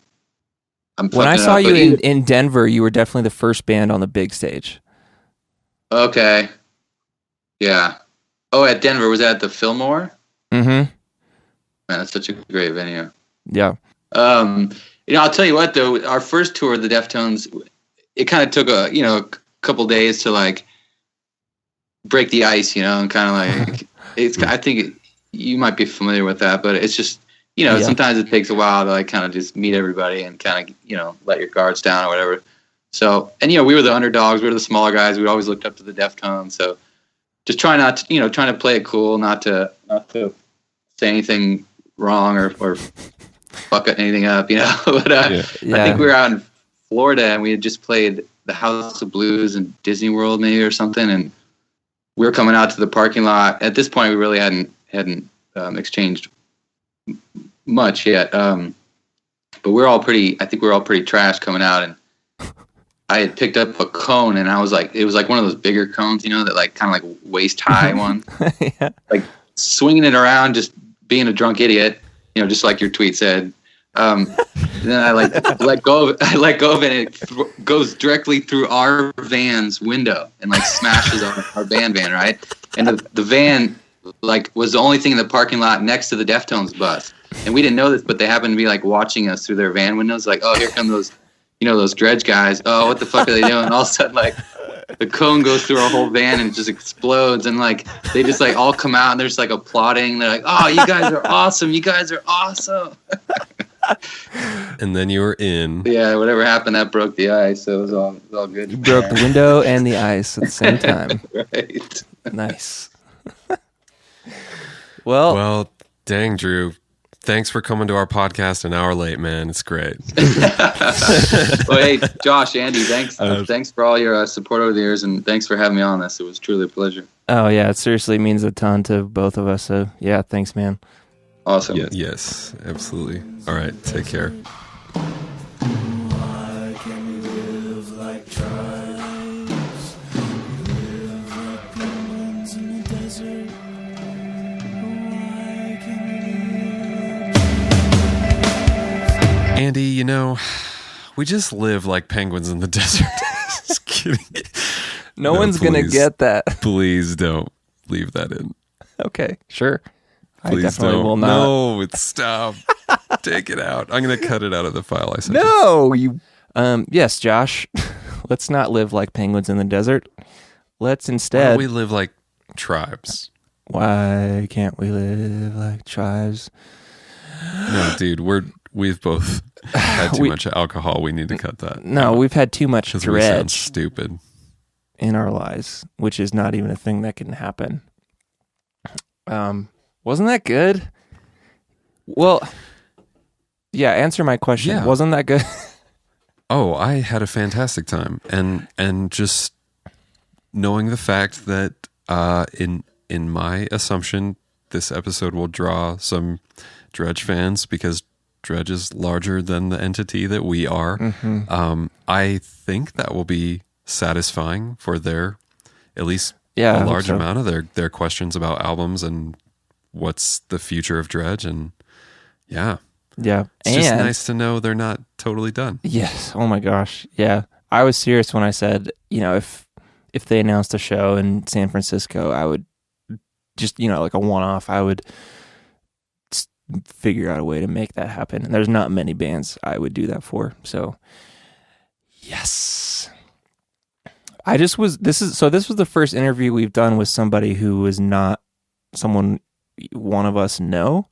when I saw you in Denver, you were definitely the first band on the big stage. Okay. Yeah. Oh, at Denver, was that at the Fillmore? Mm-hmm. Man, that's such a great venue. Yeah. I'll tell you what though, our first tour of the Deftones, it kind of took a couple days to like break the ice, and kind of like I think you might be familiar with that, but it's just, sometimes it takes a while to like kind of just meet everybody and kind of, let your guards down or whatever. So, and, we were the underdogs. We were the smaller guys. We always looked up to the Deftones. So just trying to play it cool, not to say anything wrong or fuck anything up, But I think we were out in Florida and we had just played the House of Blues in Disney World maybe or something. And we were coming out to the parking lot. At this point, we really hadn't exchanged much yet. But I think we were all pretty trashed coming out, and I had picked up a cone, and it was like one of those bigger cones, that like kind of like waist high one, like swinging it around, just being a drunk idiot, just like your tweet said. Then I let go of it, and it goes directly through our van's window and like smashes our band van, right? And the van like was the only thing in the parking lot next to the Deftones bus, and we didn't know this, but they happened to be like watching us through their van windows, like, oh, here come those, those Dredg guys. Oh, what the fuck are they doing? And all of a sudden, like, the cone goes through our whole van and it just explodes, and like they just like all come out and they're just like applauding. They're like, oh, you guys are awesome. You guys are awesome. And then you were in. Yeah, whatever happened, that broke the ice, so it was all good. You broke the window and the ice at the same time. Right. Nice. Well, dang, Drew. Thanks for coming to our podcast an hour late, man. It's great. Well, hey, Josh, Andy, thanks for all your support over the years, and thanks for having me on this. It was truly a pleasure. Oh, yeah, it seriously means a ton to both of us, so yeah, thanks, man. Awesome. Yeah, yes, absolutely. All right, take care. Andy, we just live like penguins in the desert. Just kidding. No one's going to get that. Please don't leave that in. Okay, sure. Please I definitely don't. will not. No, stop. Take it out. I'm going to cut it out of the file I sent you. No, you. Yes, Josh. Let's not live like penguins in the desert. Let's instead. Why don't we live like tribes? Why can't we live like tribes? No, dude, we've both had too much alcohol. We need to cut that. No, we've had too much because we sound dredge stupid in our lives, which is not even a thing that can happen. Wasn't that good? Well, yeah. Answer my question. Yeah. Wasn't that good? Oh, I had a fantastic time, and just knowing the fact that in my assumption, this episode will draw some Dredg fans because Dredg is larger than the entity that we are. Mm-hmm. I think that will be satisfying for their, at least a large amount of their questions about albums and what's the future of Dredg. And yeah. It's just nice to know they're not totally done. Yes. Oh my gosh. Yeah. I was serious when I said, if they announced a show in San Francisco, I would just, like a one-off, I would figure out a way to make that happen. And there's not many bands I would do that for. So yes. This was the first interview we've done with somebody who was not someone one of us know.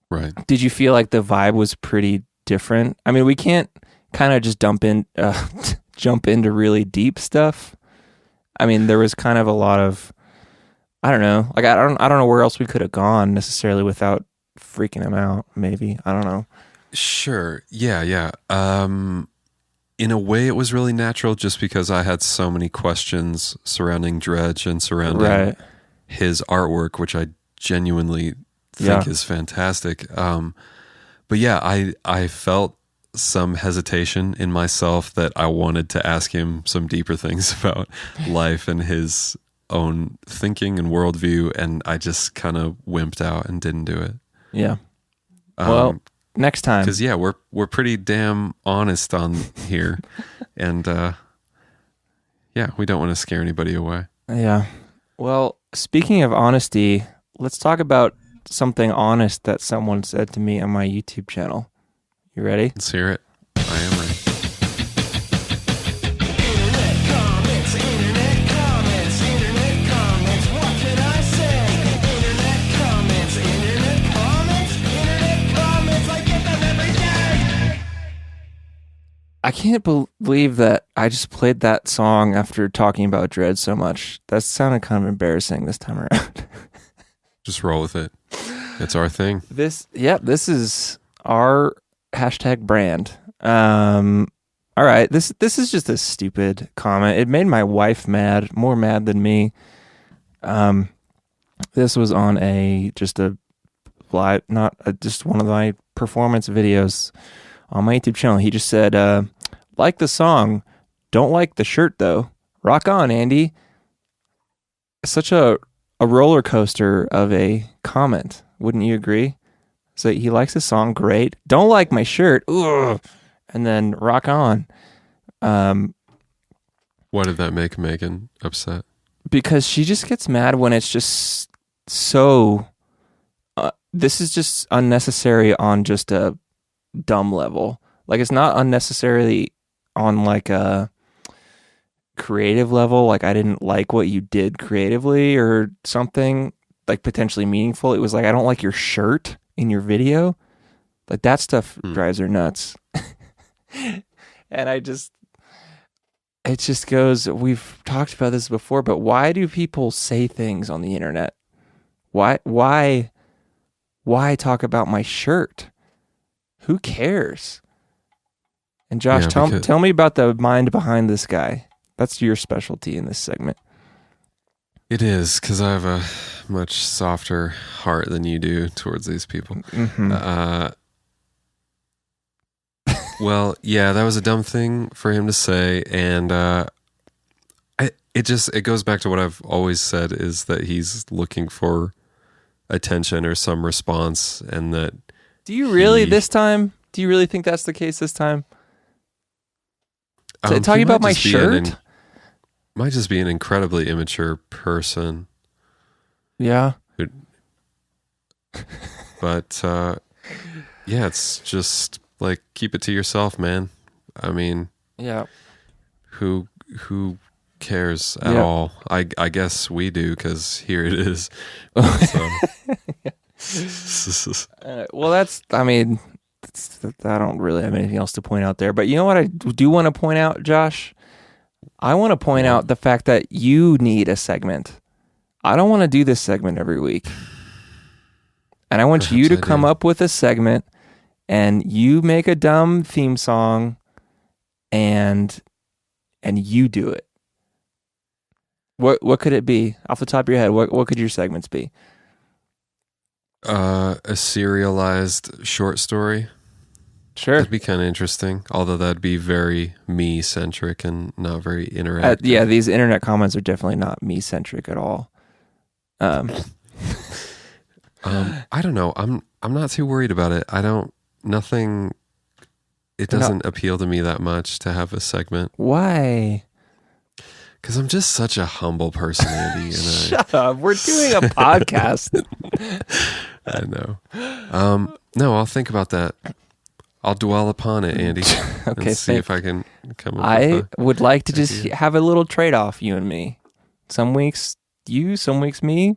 Right. Did you feel like the vibe was pretty different? I mean, we can't kind of just jump into really deep stuff. I mean, there was kind of a lot of, I don't know, like I don't know where else we could have gone necessarily without freaking him out. Maybe, I don't know. Sure. Yeah. In a way, it was really natural just because I had so many questions surrounding Dredg and surrounding his artwork, which I genuinely think is fantastic. But yeah, I felt some hesitation in myself that I wanted to ask him some deeper things about life and his own thinking and worldview, and I just kind of wimped out and didn't do it. Yeah. Well, next time. Because we're pretty damn honest on here, and we don't want to scare anybody away. Yeah. Well, speaking of honesty, let's talk about something honest that someone said to me on my YouTube channel. You ready? Let's hear it. I am ready. Internet comments, what can I say? I can't believe that I just played that song after talking about Dredg so much. That sounded kind of embarrassing this time around. Just roll with it. It's our thing. This is our hashtag brand. All right, this is just a stupid comment. It made my wife mad, more mad than me. This was on just one of my performance videos on my YouTube channel. He just said, like the song, don't like the shirt though. Rock on, Andy. Such a roller coaster of a comment. Wouldn't you agree? So he likes the song, great. Don't like my shirt. Ugh. And then rock on. Why did that make Megan upset? Because she just gets mad when it's just so... this is just unnecessary on just a dumb level. Like, it's not unnecessarily on like a creative level. Like, I didn't like what you did creatively or something like potentially meaningful. It was like, I don't like your shirt in your video. Like, that stuff drives her nuts. And it just goes, we've talked about this before, but why do people say things on the internet? Why talk about my shirt? Who cares? And Josh, Yeah, tell me about the mind behind this guy. That's your specialty in this segment. It is, because I have a much softer heart than you do towards these people. Mm-hmm. Well, yeah, that was a dumb thing for him to say, and it goes back to what I've always said, is that he's looking for attention or some response, and that... Do you really this time? Do you really think that's the case this time? Talking about my shirt? Might just be an incredibly immature person. Yeah. But, yeah, it's just... like, keep it to yourself, man. I mean, yeah. Who cares at all? I guess we do, because here it is. Well, I don't really have anything else to point out there. But you know what I do want to point out, Josh? I want to point out the fact that you need a segment. I don't want to do this segment every week. And I want Perhaps you to I come do. up with a segment, and you make a dumb theme song, and you do it. What could it be? Off the top of your head, what could your segments be? A serialized short story. Sure. That'd be kind of interesting. Although that'd be very me-centric and not very interactive. Yeah, these internet comments are definitely not me-centric at all. I don't know. I'm not too worried about it. It doesn't appeal to me that much to have a segment. Why? Because I'm just such a humble person, Andy. Shut up. We're doing a podcast. I know. No, I'll think about that. I'll dwell upon it, Andy. Okay, and see if I can come up I with would like to just idea. have a little trade-off, you and me. Some weeks you, some weeks me.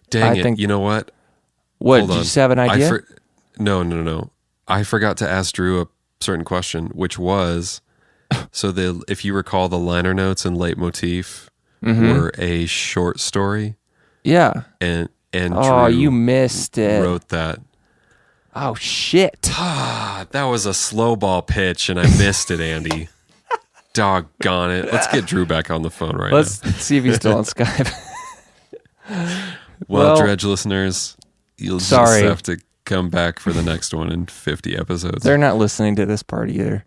Dang I it. think- You know what? What, Hold did you on. just have an idea? No. I forgot to ask Drew a certain question, which was, so if you recall, the liner notes and leitmotif were a short story, Yeah. and Oh, Drew you missed it. wrote that. Oh, shit. That was a slow ball pitch, and I missed it, Andy. Doggone it. Let's get Drew back on the phone right Let's now. see if he's still on Skype. Well, well, Dredge listeners, you'll sorry. just have to come back for the next one in 50 episodes. They're not listening to this part either.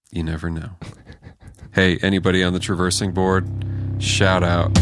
You never know. Hey, anybody on the traversing board, shout out.